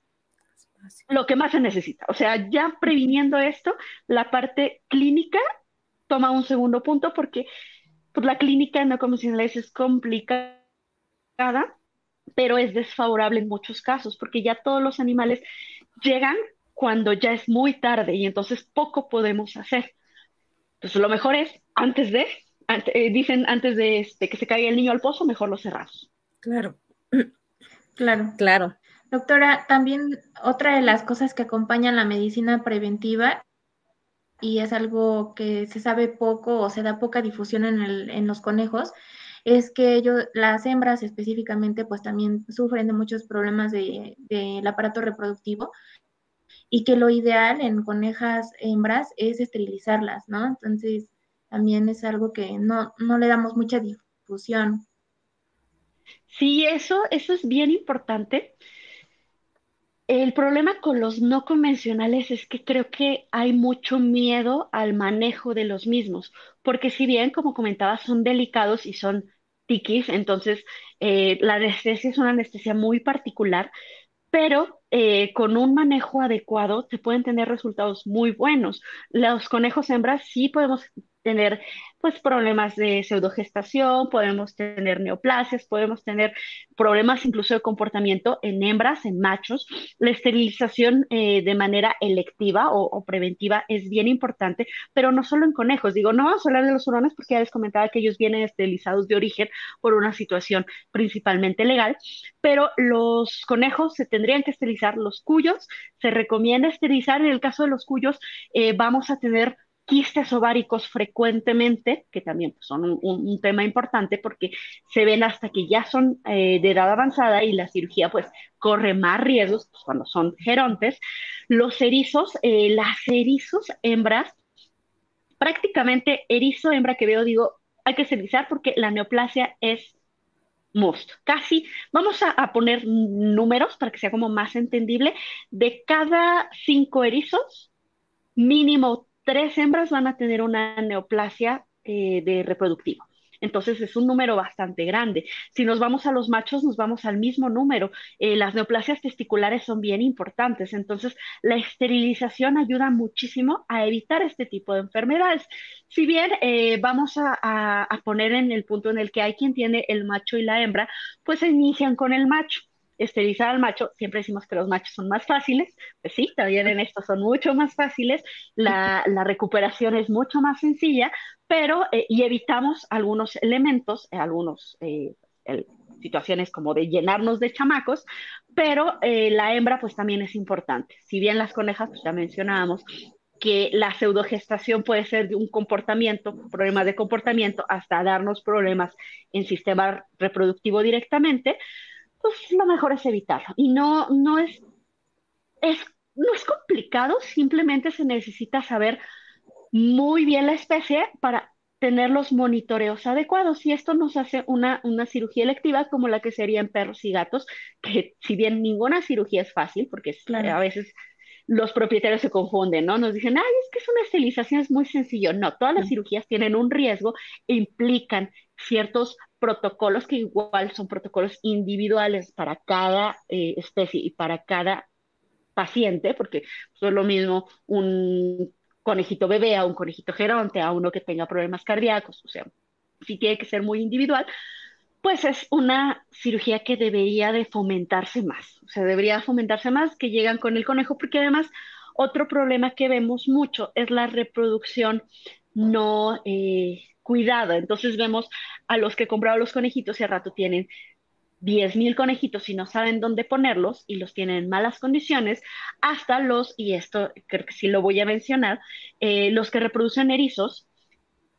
lo que más se necesita. O sea, ya previniendo esto, la parte clínica toma un segundo punto porque pues, la clínica en no convencionales es complicada, pero es desfavorable en muchos casos porque ya todos los animales llegan cuando ya es muy tarde y entonces poco podemos hacer. Entonces, lo mejor es dicen antes de que se caiga el niño al pozo, mejor lo cerramos. Claro. Claro. Claro. Doctora, también otra de las cosas que acompañan la medicina preventiva, y es algo que se sabe poco o se da poca difusión en los conejos, es que las hembras específicamente, pues también sufren de muchos problemas del aparato reproductivo y que lo ideal en conejas hembras es esterilizarlas, ¿no? Entonces, también es algo que no le damos mucha difusión. Sí, eso es bien importante. El problema con los no convencionales es que creo que hay mucho miedo al manejo de los mismos, porque si bien, como comentaba, son delicados y son tiquis, entonces la anestesia es una anestesia muy particular, pero con un manejo adecuado se pueden tener resultados muy buenos. Los conejos hembras sí podemos tener pues problemas de pseudogestación, podemos tener neoplasias, podemos tener problemas incluso de comportamiento en hembras, en machos. La esterilización de manera electiva o preventiva es bien importante, pero no solo en conejos. Digo, no vamos a hablar de los hurones porque ya les comentaba que ellos vienen esterilizados de origen por una situación principalmente legal, pero los conejos se tendrían que esterilizar, los cuyos se recomienda esterilizar. En el caso de los cuyos, vamos a tener quistes ováricos frecuentemente, que también pues, son un tema importante porque se ven hasta que ya son de edad avanzada y la cirugía pues corre más riesgos pues, cuando son gerontes. Los erizos, las erizos hembras, prácticamente erizo hembra que veo, digo, hay que esterilizar porque la neoplasia es must. Casi, vamos a poner números para que sea como más entendible. De cada 5 erizos, mínimo 3 hembras van a tener una neoplasia de reproductiva. Entonces es un número bastante grande. Si nos vamos a los machos, nos vamos al mismo número. Las neoplasias testiculares son bien importantes. Entonces la esterilización ayuda muchísimo a evitar este tipo de enfermedades. Si bien vamos a poner en el punto en el que hay quien tiene el macho y la hembra, pues se inician con el macho. Esterilizar al macho, siempre decimos que los machos son más fáciles, pues sí, también en esto son mucho más fáciles, la recuperación es mucho más sencilla, pero y evitamos algunos elementos, situaciones como de llenarnos de chamacos, pero la hembra pues también es importante. Si bien las conejas, pues ya mencionábamos, que la pseudogestación puede ser de un comportamiento, problemas de comportamiento, hasta darnos problemas en sistema reproductivo directamente, pues lo mejor es evitarlo. Y es, no es complicado, simplemente se necesita saber muy bien la especie para tener los monitoreos adecuados. Y esto nos hace una cirugía electiva como la que sería en perros y gatos, que si bien ninguna cirugía es fácil, porque a Claro. veces los propietarios se confunden, ¿no? Nos dicen, ay, es que es una esterilización, es muy sencillo. No, todas las cirugías tienen un riesgo e implican ciertos protocolos que igual son protocolos individuales para cada especie y para cada paciente, porque pues, es lo mismo un conejito bebé a un conejito geronte, a uno que tenga problemas cardíacos, o sea, sí tiene que ser muy individual, pues es una cirugía que debería de fomentarse más, o sea, debería fomentarse más que llegan con el conejo, porque además otro problema que vemos mucho es la reproducción no cuidada. Entonces vemos a los que compraron los conejitos y al rato tienen 10.000 conejitos y no saben dónde ponerlos y los tienen en malas condiciones, hasta y esto creo que sí lo voy a mencionar, los que reproducen erizos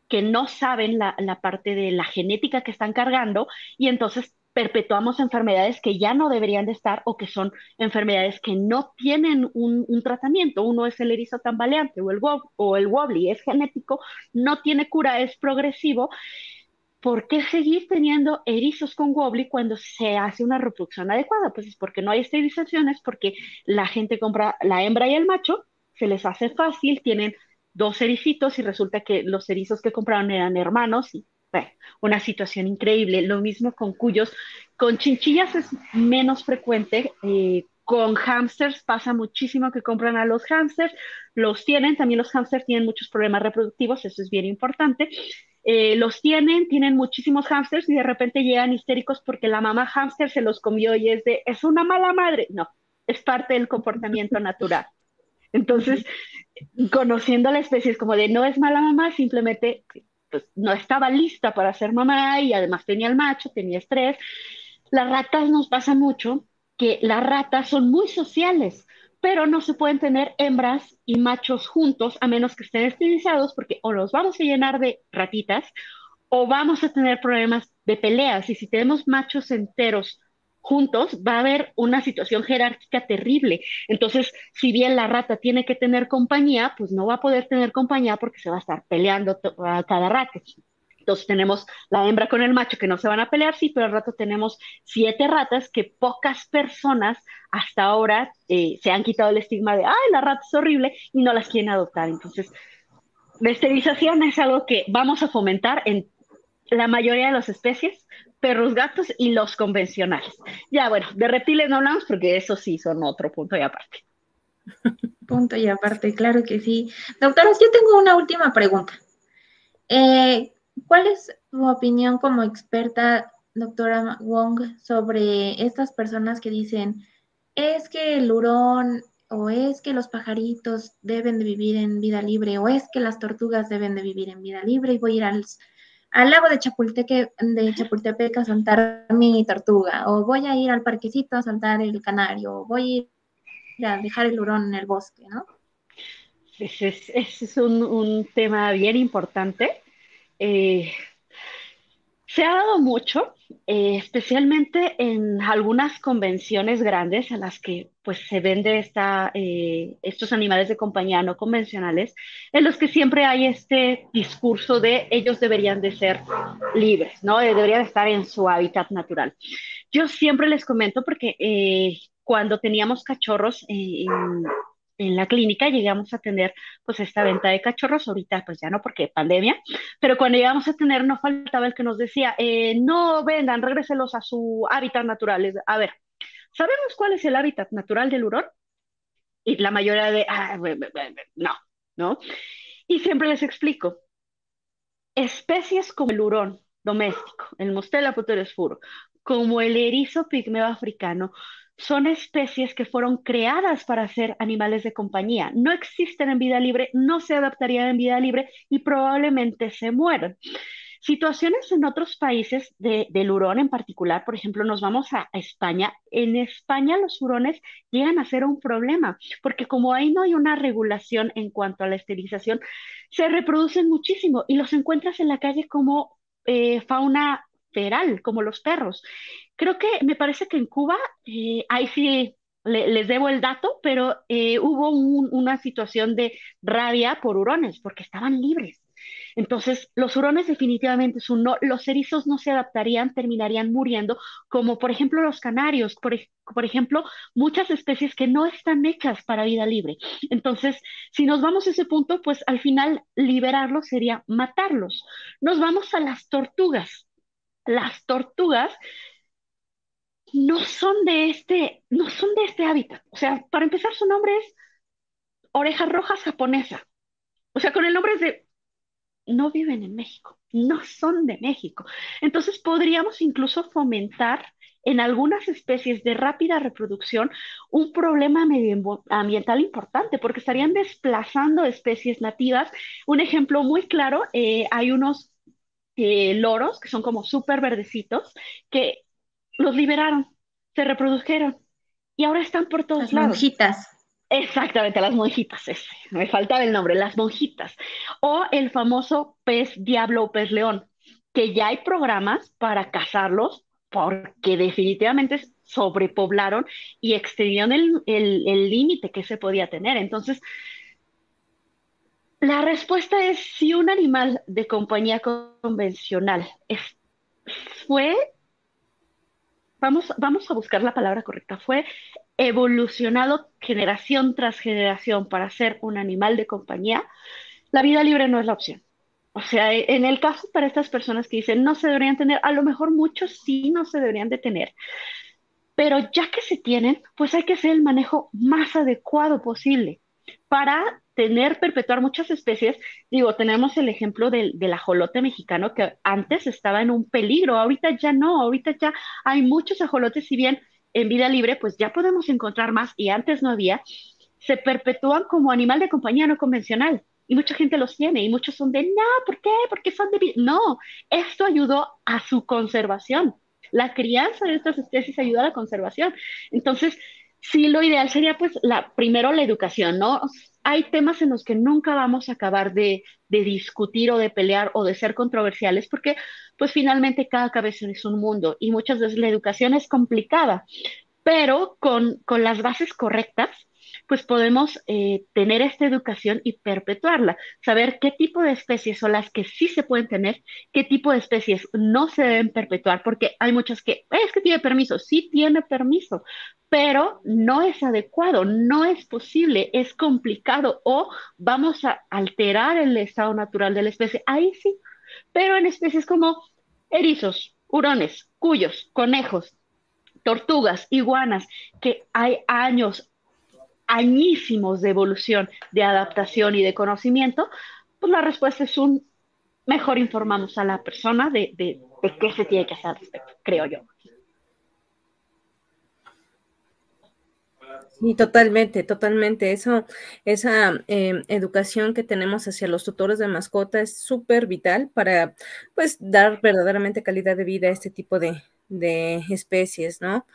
que no saben la parte de la genética que están cargando y entonces perpetuamos enfermedades que ya no deberían de estar o que son enfermedades que no tienen un tratamiento. Uno es el erizo tambaleante o el wobbly, es genético, no tiene cura, es progresivo. ¿Por qué seguir teniendo erizos con Wobbly cuando se hace una reproducción adecuada? Pues es porque no hay esterilizaciones, porque la gente compra la hembra y el macho, se les hace fácil, tienen 2 ericitos y resulta que los erizos que compraron eran hermanos y bueno, una situación increíble. Lo mismo con cuyos, con chinchillas es menos frecuente, con hámsters pasa muchísimo que compran a los hámsters, los tienen, también los hámsters tienen muchos problemas reproductivos, eso es bien importante, los tienen muchísimos hámsters y de repente llegan histéricos porque la mamá hámster se los comió y es una mala madre. No, es parte del comportamiento natural. Entonces, conociendo la especie es como de no es mala mamá, simplemente pues, no estaba lista para ser mamá y además tenía el macho, tenía estrés. Las ratas nos pasa mucho que las ratas son muy sociales, pero no se pueden tener hembras y machos juntos a menos que estén esterilizados porque o los vamos a llenar de ratitas o vamos a tener problemas de peleas. Y si tenemos machos enteros juntos, va a haber una situación jerárquica terrible. Entonces, si bien la rata tiene que tener compañía, pues no va a poder tener compañía porque se va a estar peleando a cada rato. Entonces tenemos la hembra con el macho que no se van a pelear, sí, pero al rato tenemos 7 ratas que pocas personas hasta ahora se han quitado el estigma de, ay, la rata es horrible y no las quieren adoptar. Entonces, la esterilización es algo que vamos a fomentar en la mayoría de las especies, perros, gatos y los convencionales. Ya, bueno, de reptiles no hablamos porque eso sí son otro punto y aparte. Punto y aparte, claro que sí. Doctoras, yo tengo una última pregunta. ¿Cuál es tu opinión como experta, doctora Wong, sobre estas personas que dicen, es que el hurón o es que los pajaritos deben de vivir en vida libre o es que las tortugas deben de vivir en vida libre y voy a ir al lago de Chapultepec a soltar mi tortuga o voy a ir al parquecito a soltar el canario o voy a ir a dejar el hurón en el bosque, ¿no? Ese es un tema bien importante. Eh, Se ha dado mucho, especialmente en algunas convenciones grandes a las que pues se vende estos animales de compañía no convencionales, en los que siempre hay este discurso de ellos deberían de ser libres, ¿no? Deberían estar en su hábitat natural. Yo siempre les comento porque cuando teníamos cachorros en la clínica llegamos a tener pues esta venta de cachorros, ahorita pues ya no porque pandemia, pero cuando llegamos a tener no faltaba el que nos decía, no vendan, regréselos a su hábitat natural. A ver, ¿sabemos cuál es el hábitat natural del hurón? Y la mayoría de, no, ¿no? Y siempre les explico, especies como el hurón doméstico, el Mustela puteresfuro, como el erizo pigmeo africano, son especies que fueron creadas para ser animales de compañía. No existen en vida libre, no se adaptarían en vida libre y probablemente se mueran. Situaciones en otros países del hurón en particular, por ejemplo, nos vamos a España. En España los hurones llegan a ser un problema, porque como ahí no hay una regulación en cuanto a la esterilización, se reproducen muchísimo y los encuentras en la calle como fauna feral, como los perros. Creo que me parece que en Cuba, ahí sí les debo el dato, pero hubo una situación de rabia por hurones, porque estaban libres. Entonces, los hurones definitivamente son no, los erizos no se adaptarían, terminarían muriendo, como por ejemplo los canarios, por ejemplo, muchas especies que no están hechas para vida libre. Entonces, si nos vamos a ese punto, pues al final liberarlos sería matarlos. Nos vamos a las tortugas. Las tortugas no son de este hábitat. O sea, para empezar, su nombre es orejas rojas japonesa. O sea, con el nombre es de no viven en México, no son de México. Entonces podríamos incluso fomentar en algunas especies de rápida reproducción un problema medioambiental importante porque estarían desplazando especies nativas. Un ejemplo muy claro, hay unos loros que son como súper verdecitos que los liberaron, se reprodujeron y ahora están por todos Las lados. monjitas. Exactamente, las monjitas, ese, me faltaba el nombre, las monjitas. O el famoso pez diablo o pez león, que ya hay programas para cazarlos porque definitivamente sobrepoblaron y excedieron el límite que se podía tener. Entonces, la respuesta es si un animal de compañía convencional fue, vamos a buscar la palabra correcta, fue evolucionado generación tras generación para ser un animal de compañía, la vida libre no es la opción. O sea, en el caso para estas personas que dicen no se deberían tener, a lo mejor muchos sí no se deberían de tener, pero ya que se tienen, pues hay que hacer el manejo más adecuado posible para perpetuar muchas especies. Digo, tenemos el ejemplo del ajolote mexicano que antes estaba en un peligro, ahorita ya no, ahorita ya hay muchos ajolotes, si bien en vida libre, pues ya podemos encontrar más y antes no había, se perpetúan como animal de compañía no convencional. Y mucha gente los tiene y muchos son de, no, ¿por qué? Porque son de... No, esto ayudó a su conservación. La crianza de estas especies ayuda a la conservación. Entonces, sí, lo ideal sería, pues, primero la educación, ¿no? hay temas en los que nunca vamos a acabar de discutir o de pelear o de ser controversiales porque pues finalmente cada cabeza es un mundo y muchas veces la educación es complicada, pero con las bases correctas, pues podemos tener esta educación y perpetuarla, saber qué tipo de especies son las que sí se pueden tener, qué tipo de especies no se deben perpetuar, porque hay muchas que, es que tiene permiso, sí tiene permiso, pero no es adecuado, no es posible, es complicado o vamos a alterar el estado natural de la especie. Ahí sí, pero en especies como erizos, hurones, cuyos, conejos, tortugas, iguanas, que hay años, añísimos de evolución, de adaptación y de conocimiento, pues la respuesta es un mejor informamos a la persona de qué se tiene que hacer al respecto, creo yo. Sí, totalmente, totalmente. Esa educación que tenemos hacia los tutores de mascota es súper vital para, pues, dar verdaderamente calidad de vida a este tipo de especies, ¿no?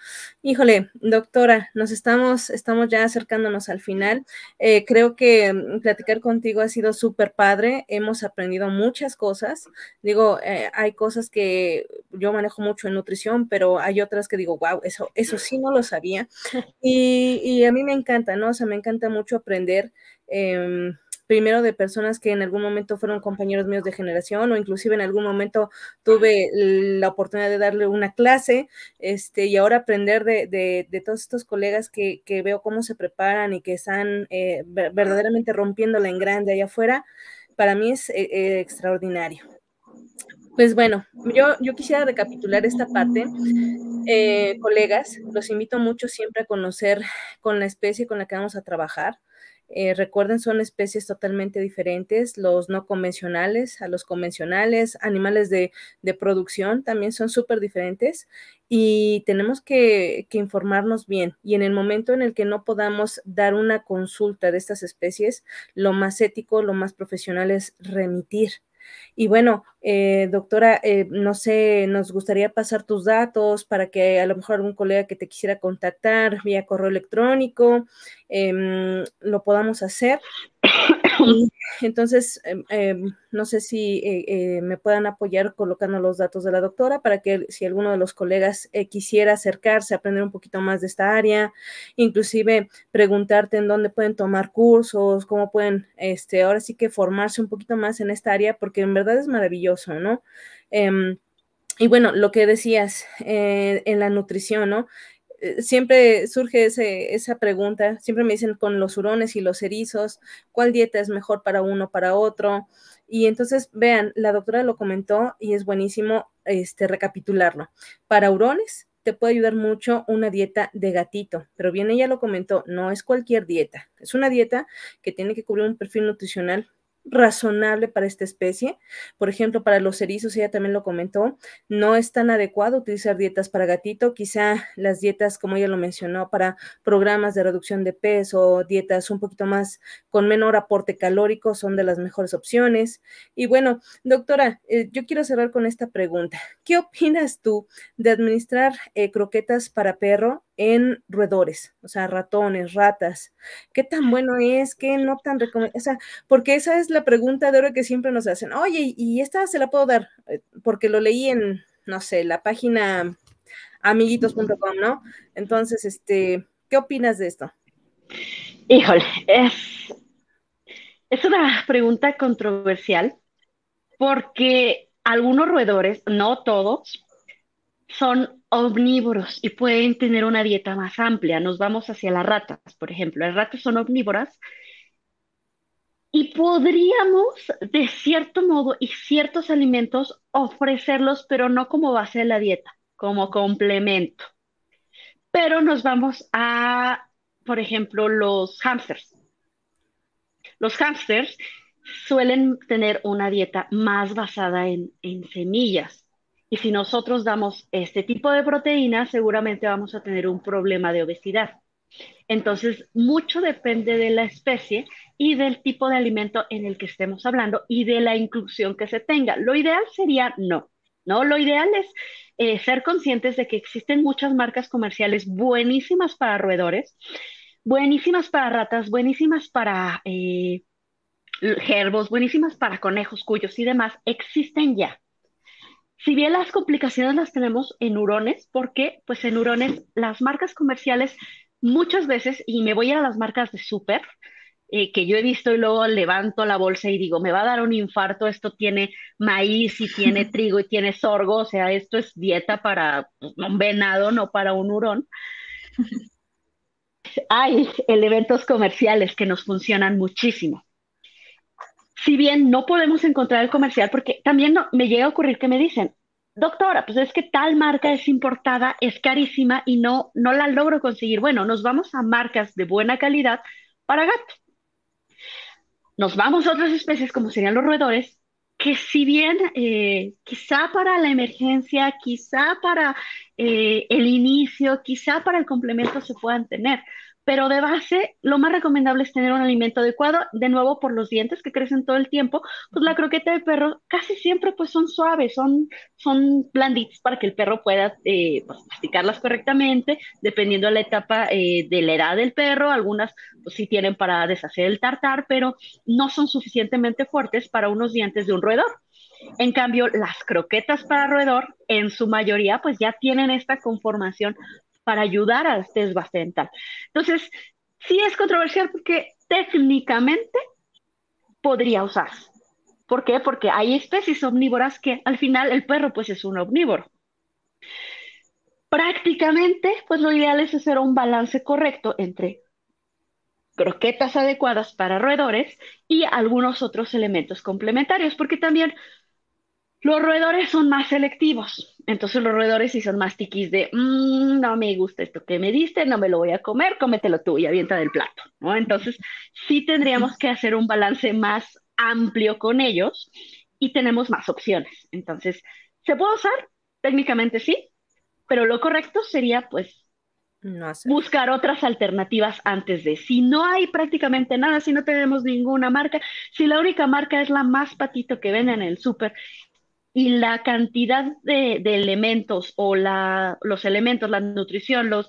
Híjole, doctora, estamos ya acercándonos al final. Creo que platicar contigo ha sido súper padre. Hemos aprendido muchas cosas. Digo, hay cosas que yo manejo mucho en nutrición, pero hay otras que digo, wow, eso sí no lo sabía. Y a mí me encanta, ¿no? O sea, me encanta mucho aprender, primero de personas que en algún momento fueron compañeros míos de generación o inclusive en algún momento tuve la oportunidad de darle una clase, y ahora aprender de todos estos colegas que veo cómo se preparan y que están verdaderamente rompiéndola en grande allá afuera, para mí es extraordinario. Pues bueno, yo quisiera recapitular esta parte. Colegas, los invito mucho siempre a conocer con la especie con la que vamos a trabajar. Recuerden, son especies totalmente diferentes, los no convencionales a los convencionales, animales de producción también son súper diferentes y tenemos que informarnos bien. Y en el momento en el que no podamos dar una consulta de estas especies, lo más ético, lo más profesional es remitir. Y bueno, doctora, no sé, nos gustaría pasar tus datos para que a lo mejor algún colega que te quisiera contactar vía correo electrónico, lo podamos hacer. Y entonces, no sé si me puedan apoyar colocando los datos de la doctora para que si alguno de los colegas quisiera acercarse, aprender un poquito más de esta área, inclusive preguntarte en dónde pueden tomar cursos, cómo pueden, ahora sí que formarse un poquito más en esta área, porque en verdad es maravilloso, ¿no? Y bueno, lo que decías en la nutrición, ¿no? Siempre surge esa pregunta, siempre me dicen con los hurones y los erizos, ¿cuál dieta es mejor para uno, para otro? Y entonces, vean, la doctora lo comentó y es buenísimo recapitularlo. Para hurones te puede ayudar mucho una dieta de gatito, pero bien ella lo comentó, no es cualquier dieta, es una dieta que tiene que cubrir un perfil nutricional razonable para esta especie. Por ejemplo, para los erizos, ella también lo comentó, no es tan adecuado utilizar dietas para gatito, quizá las dietas, como ella lo mencionó, para programas de reducción de peso, dietas un poquito más con menor aporte calórico son de las mejores opciones. Y bueno, doctora, yo quiero cerrar con esta pregunta. ¿Qué opinas tú de administrar croquetas para perro en roedores? O sea, ratones, ratas. ¿Qué tan bueno es? ¿Qué no tan recomendable? O sea, porque esa es la pregunta de oro que siempre nos hacen. Oye, ¿y esta se la puedo dar? Porque lo leí en, no sé, la página amiguitos.com, ¿no? Entonces, ¿qué opinas de esto? Híjole, es una pregunta controversial porque algunos roedores, no todos, son omnívoros y pueden tener una dieta más amplia. Nos vamos hacia las ratas, por ejemplo. Las ratas son omnívoras y podríamos, de cierto modo y ciertos alimentos, ofrecerlos, pero no como base de la dieta, como complemento. Pero nos vamos a, por ejemplo, los hámsters. Los hámsters suelen tener una dieta más basada en semillas. Y si nosotros damos este tipo de proteínas, seguramente vamos a tener un problema de obesidad. Entonces, mucho depende de la especie y del tipo de alimento en el que estemos hablando y de la inclusión que se tenga. Lo ideal sería no, ¿no? Lo ideal es ser conscientes de que existen muchas marcas comerciales buenísimas para roedores, buenísimas para ratas, buenísimas para gerbos, buenísimas para conejos, cuyos y demás, existen ya. Si bien las complicaciones las tenemos en hurones, porque pues en hurones las marcas comerciales muchas veces, y me voy a las marcas de súper, que yo he visto y luego levanto la bolsa y digo, me va a dar un infarto, esto tiene maíz y tiene trigo y tiene sorgo, o sea, esto es dieta para pues, un venado, no para un hurón. Hay elementos comerciales que nos funcionan muchísimo. Si bien no podemos encontrar el comercial, porque también me llega a ocurrir que me dicen, doctora, pues es que tal marca es importada, es carísima y no la logro conseguir. Bueno, nos vamos a marcas de buena calidad para gato. Nos vamos a otras especies como serían los roedores, que si bien quizá para la emergencia, quizá para el inicio, quizá para el complemento se puedan tener, pero de base lo más recomendable es tener un alimento adecuado, de nuevo por los dientes que crecen todo el tiempo, pues la croqueta de perro casi siempre pues son suaves, son blanditas para que el perro pueda pues, masticarlas correctamente, dependiendo de la etapa de la edad del perro, algunas pues sí tienen para deshacer el tartar, pero no son suficientemente fuertes para unos dientes de un roedor. En cambio, las croquetas para roedor, en su mayoría, pues ya tienen esta conformación para ayudar al desgaste dental. Entonces, sí es controversial porque técnicamente podría usarse. ¿Por qué? Porque hay especies omnívoras que al final el perro pues es un omnívoro. Prácticamente, pues lo ideal es hacer un balance correcto entre croquetas adecuadas para roedores y algunos otros elementos complementarios, porque también los roedores son más selectivos. Entonces los roedores sí son más tiquis de, no me gusta esto que me diste, no me lo voy a comer, cómetelo tú y avienta del plato, ¿no? Entonces sí tendríamos que hacer un balance más amplio con ellos y tenemos más opciones. Entonces, ¿se puede usar? Técnicamente sí, pero lo correcto sería pues No hacerlo. buscar otras alternativas antes de. Si no hay prácticamente nada, si no tenemos ninguna marca, si la única marca es la más patito que venden en el súper y la cantidad de elementos o los elementos, la nutrición, los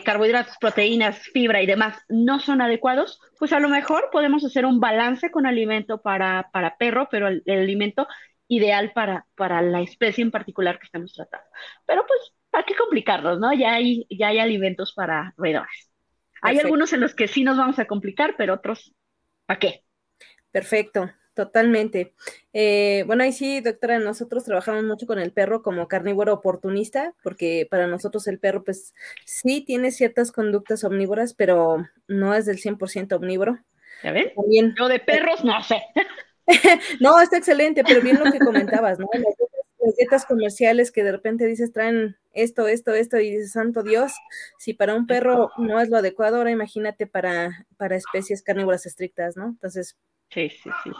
carbohidratos, proteínas, fibra y demás no son adecuados, pues a lo mejor podemos hacer un balance con alimento para perro, pero el alimento ideal para la especie en particular que estamos tratando. Pero pues, ¿para qué complicarnos, no? Ya hay alimentos para roedores. Hay Perfecto. algunos en los que sí nos vamos a complicar, pero otros, ¿para qué? Perfecto, totalmente. Bueno, ahí sí, doctora, nosotros trabajamos mucho con el perro como carnívoro oportunista, porque para nosotros el perro, pues sí tiene ciertas conductas omnívoras, pero no es del 100% omnívoro. ¿Ya ven? También, Yo de perros no sé. no, está excelente, pero bien lo que comentabas, ¿no? Las dietas comerciales que de repente dices traen esto, y dices, santo Dios, si para un perro no es lo adecuado, ahora imagínate para especies carnívoras estrictas, ¿no? Entonces, Sí, sí, sí.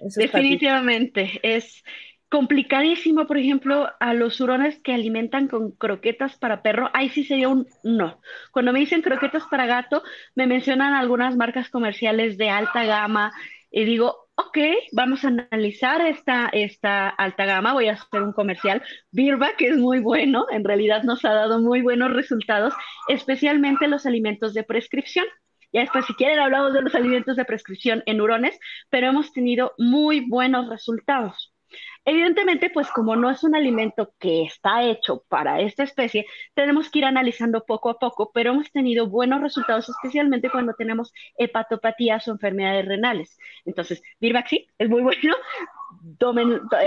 eso es padrísimo. Definitivamente. Es complicadísimo, por ejemplo, a los hurones que alimentan con croquetas para perro. Ahí sí sería un no. Cuando me dicen croquetas para gato, me mencionan algunas marcas comerciales de alta gama y digo, ok, vamos a analizar esta alta gama. Voy a hacer un comercial. Birba, que es muy bueno, en realidad nos ha dado muy buenos resultados, especialmente los alimentos de prescripción. Ya después, si quieren, hablamos de los alimentos de prescripción en hurones, pero hemos tenido muy buenos resultados. Evidentemente, pues como no es un alimento que está hecho para esta especie, tenemos que ir analizando poco a poco, pero hemos tenido buenos resultados, especialmente cuando tenemos hepatopatías o enfermedades renales. Entonces, Birbax sí, es muy bueno.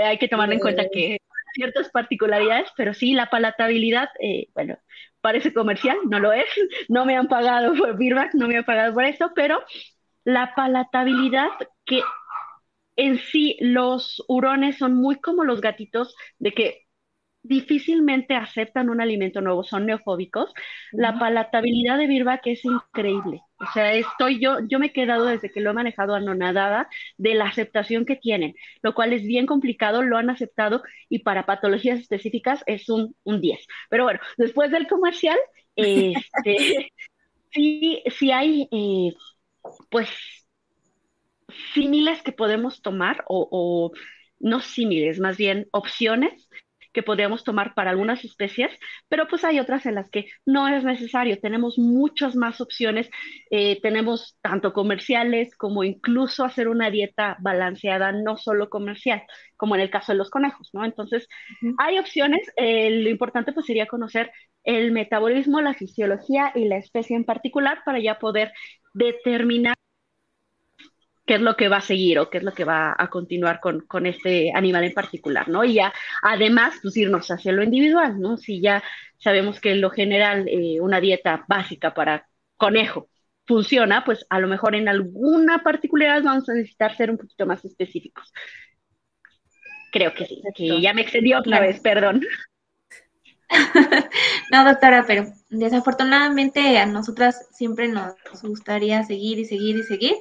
Hay que tomar en cuenta que hay ciertas particularidades, pero sí, la palatabilidad, bueno, parece comercial, no lo es. No me han pagado por Birbax, no me han pagado por esto, pero la palatabilidad que en sí, los hurones son muy como los gatitos de que difícilmente aceptan un alimento nuevo, son neofóbicos. La Ujú. palatabilidad de Birback es increíble. O sea, yo me he quedado desde que lo he manejado anonadada de la aceptación que tienen, lo cual es bien complicado, lo han aceptado y para patologías específicas es un 10. Pero bueno, después del comercial, este, sí hay, pues símiles que podemos tomar o no símiles, más bien opciones que podríamos tomar para algunas especies, pero pues hay otras en las que no es necesario. Tenemos muchas más opciones, tenemos tanto comerciales como incluso hacer una dieta balanceada, no solo comercial, como en el caso de los conejos, ¿no? Entonces, Ujú. hay opciones, lo importante pues sería conocer el metabolismo, la fisiología y la especie en particular para ya poder determinar qué es lo que va a seguir o qué es lo que va a continuar con este animal en particular, ¿no? Y ya, además, pues irnos hacia lo individual, ¿no? Si ya sabemos que en lo general una dieta básica para conejo funciona, pues a lo mejor en alguna particularidad vamos a necesitar ser un poquito más específicos. Creo que sí, que Perfecto. ya me extendí otra Claro. vez, perdón. No, doctora, pero desafortunadamente a nosotras siempre nos gustaría seguir y seguir y seguir.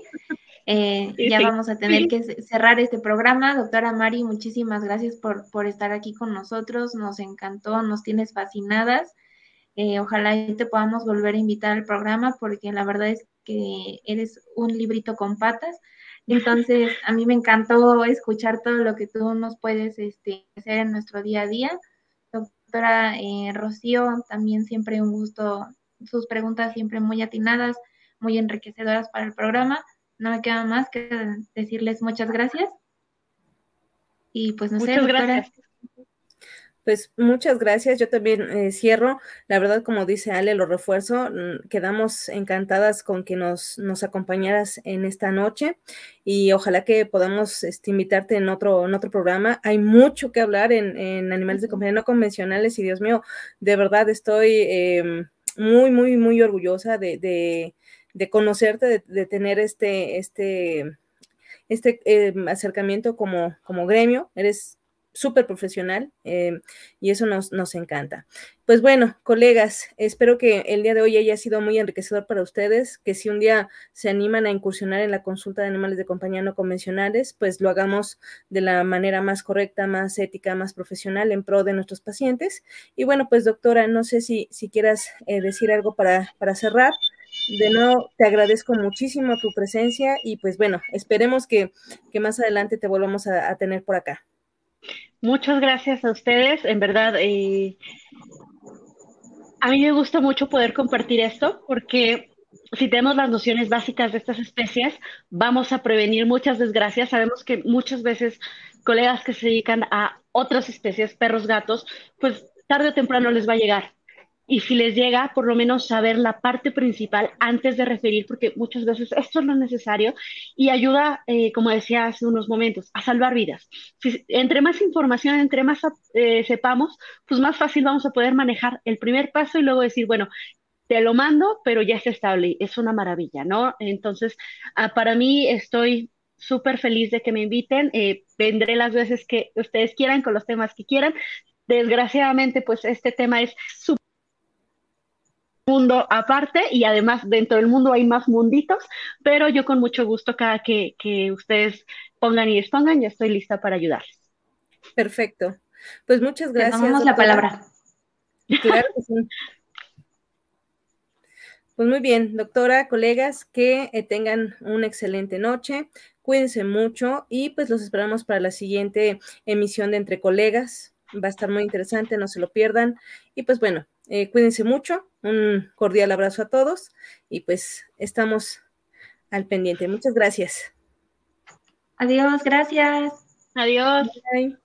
Sí, Ya sí. vamos a tener que cerrar este programa. Doctora Mari, muchísimas gracias por estar aquí con nosotros. Nos encantó, nos tienes fascinadas. Ojalá y te podamos volver a invitar al programa porque la verdad es que eres un librito con patas. Entonces, a mí me encantó escuchar todo lo que tú nos puedes hacer en nuestro día a día. Doctora Rocío, también siempre un gusto, sus preguntas siempre muy atinadas, muy enriquecedoras para el programa. No me queda más que decirles muchas gracias. Y pues no sé, Muchas doctora. gracias. Pues muchas gracias, yo también cierro, la verdad como dice Ale, lo refuerzo, quedamos encantadas con que nos acompañaras en esta noche y ojalá que podamos invitarte en otro programa, hay mucho que hablar en animales de compañía no convencionales y Dios mío, de verdad estoy muy, muy, muy orgullosa de conocerte, de tener este acercamiento como gremio, eres súper profesional y eso nos encanta. Pues bueno, colegas, espero que el día de hoy haya sido muy enriquecedor para ustedes, que si un día se animan a incursionar en la consulta de animales de compañía no convencionales, pues lo hagamos de la manera más correcta, más ética, más profesional en pro de nuestros pacientes. Y bueno, pues doctora, no sé si quieras decir algo para cerrar. De nuevo, te agradezco muchísimo tu presencia y pues bueno, esperemos que más adelante te volvamos a tener por acá. Muchas gracias a ustedes. En verdad, a mí me gusta mucho poder compartir esto porque si tenemos las nociones básicas de estas especies, vamos a prevenir muchas desgracias. Sabemos que muchas veces colegas que se dedican a otras especies, perros, gatos, pues tarde o temprano les va a llegar. Y si les llega, por lo menos saber la parte principal antes de referir, porque muchas veces esto es lo necesario y ayuda, como decía hace unos momentos, a salvar vidas. Entre más información, entre más sepamos, pues más fácil vamos a poder manejar el primer paso y luego decir, bueno, te lo mando, pero ya está estable. Es una maravilla, ¿no? Entonces, para mí estoy súper feliz de que me inviten. Vendré las veces que ustedes quieran, con los temas que quieran. Desgraciadamente, pues este tema es su mundo aparte y además dentro del mundo hay más munditos, pero yo con mucho gusto cada que ustedes pongan y expongan, ya estoy lista para ayudarles. Perfecto. Pues muchas Te gracias, tomamos la doctora. palabra. Claro que sí. Pues muy bien, doctora, colegas, que tengan una excelente noche, cuídense mucho y pues los esperamos para la siguiente emisión de Entre Colegas. Va a estar muy interesante, no se lo pierdan. Y pues bueno, cuídense mucho, un cordial abrazo a todos y pues estamos al pendiente. Muchas gracias. Adiós, gracias. Adiós. Bye.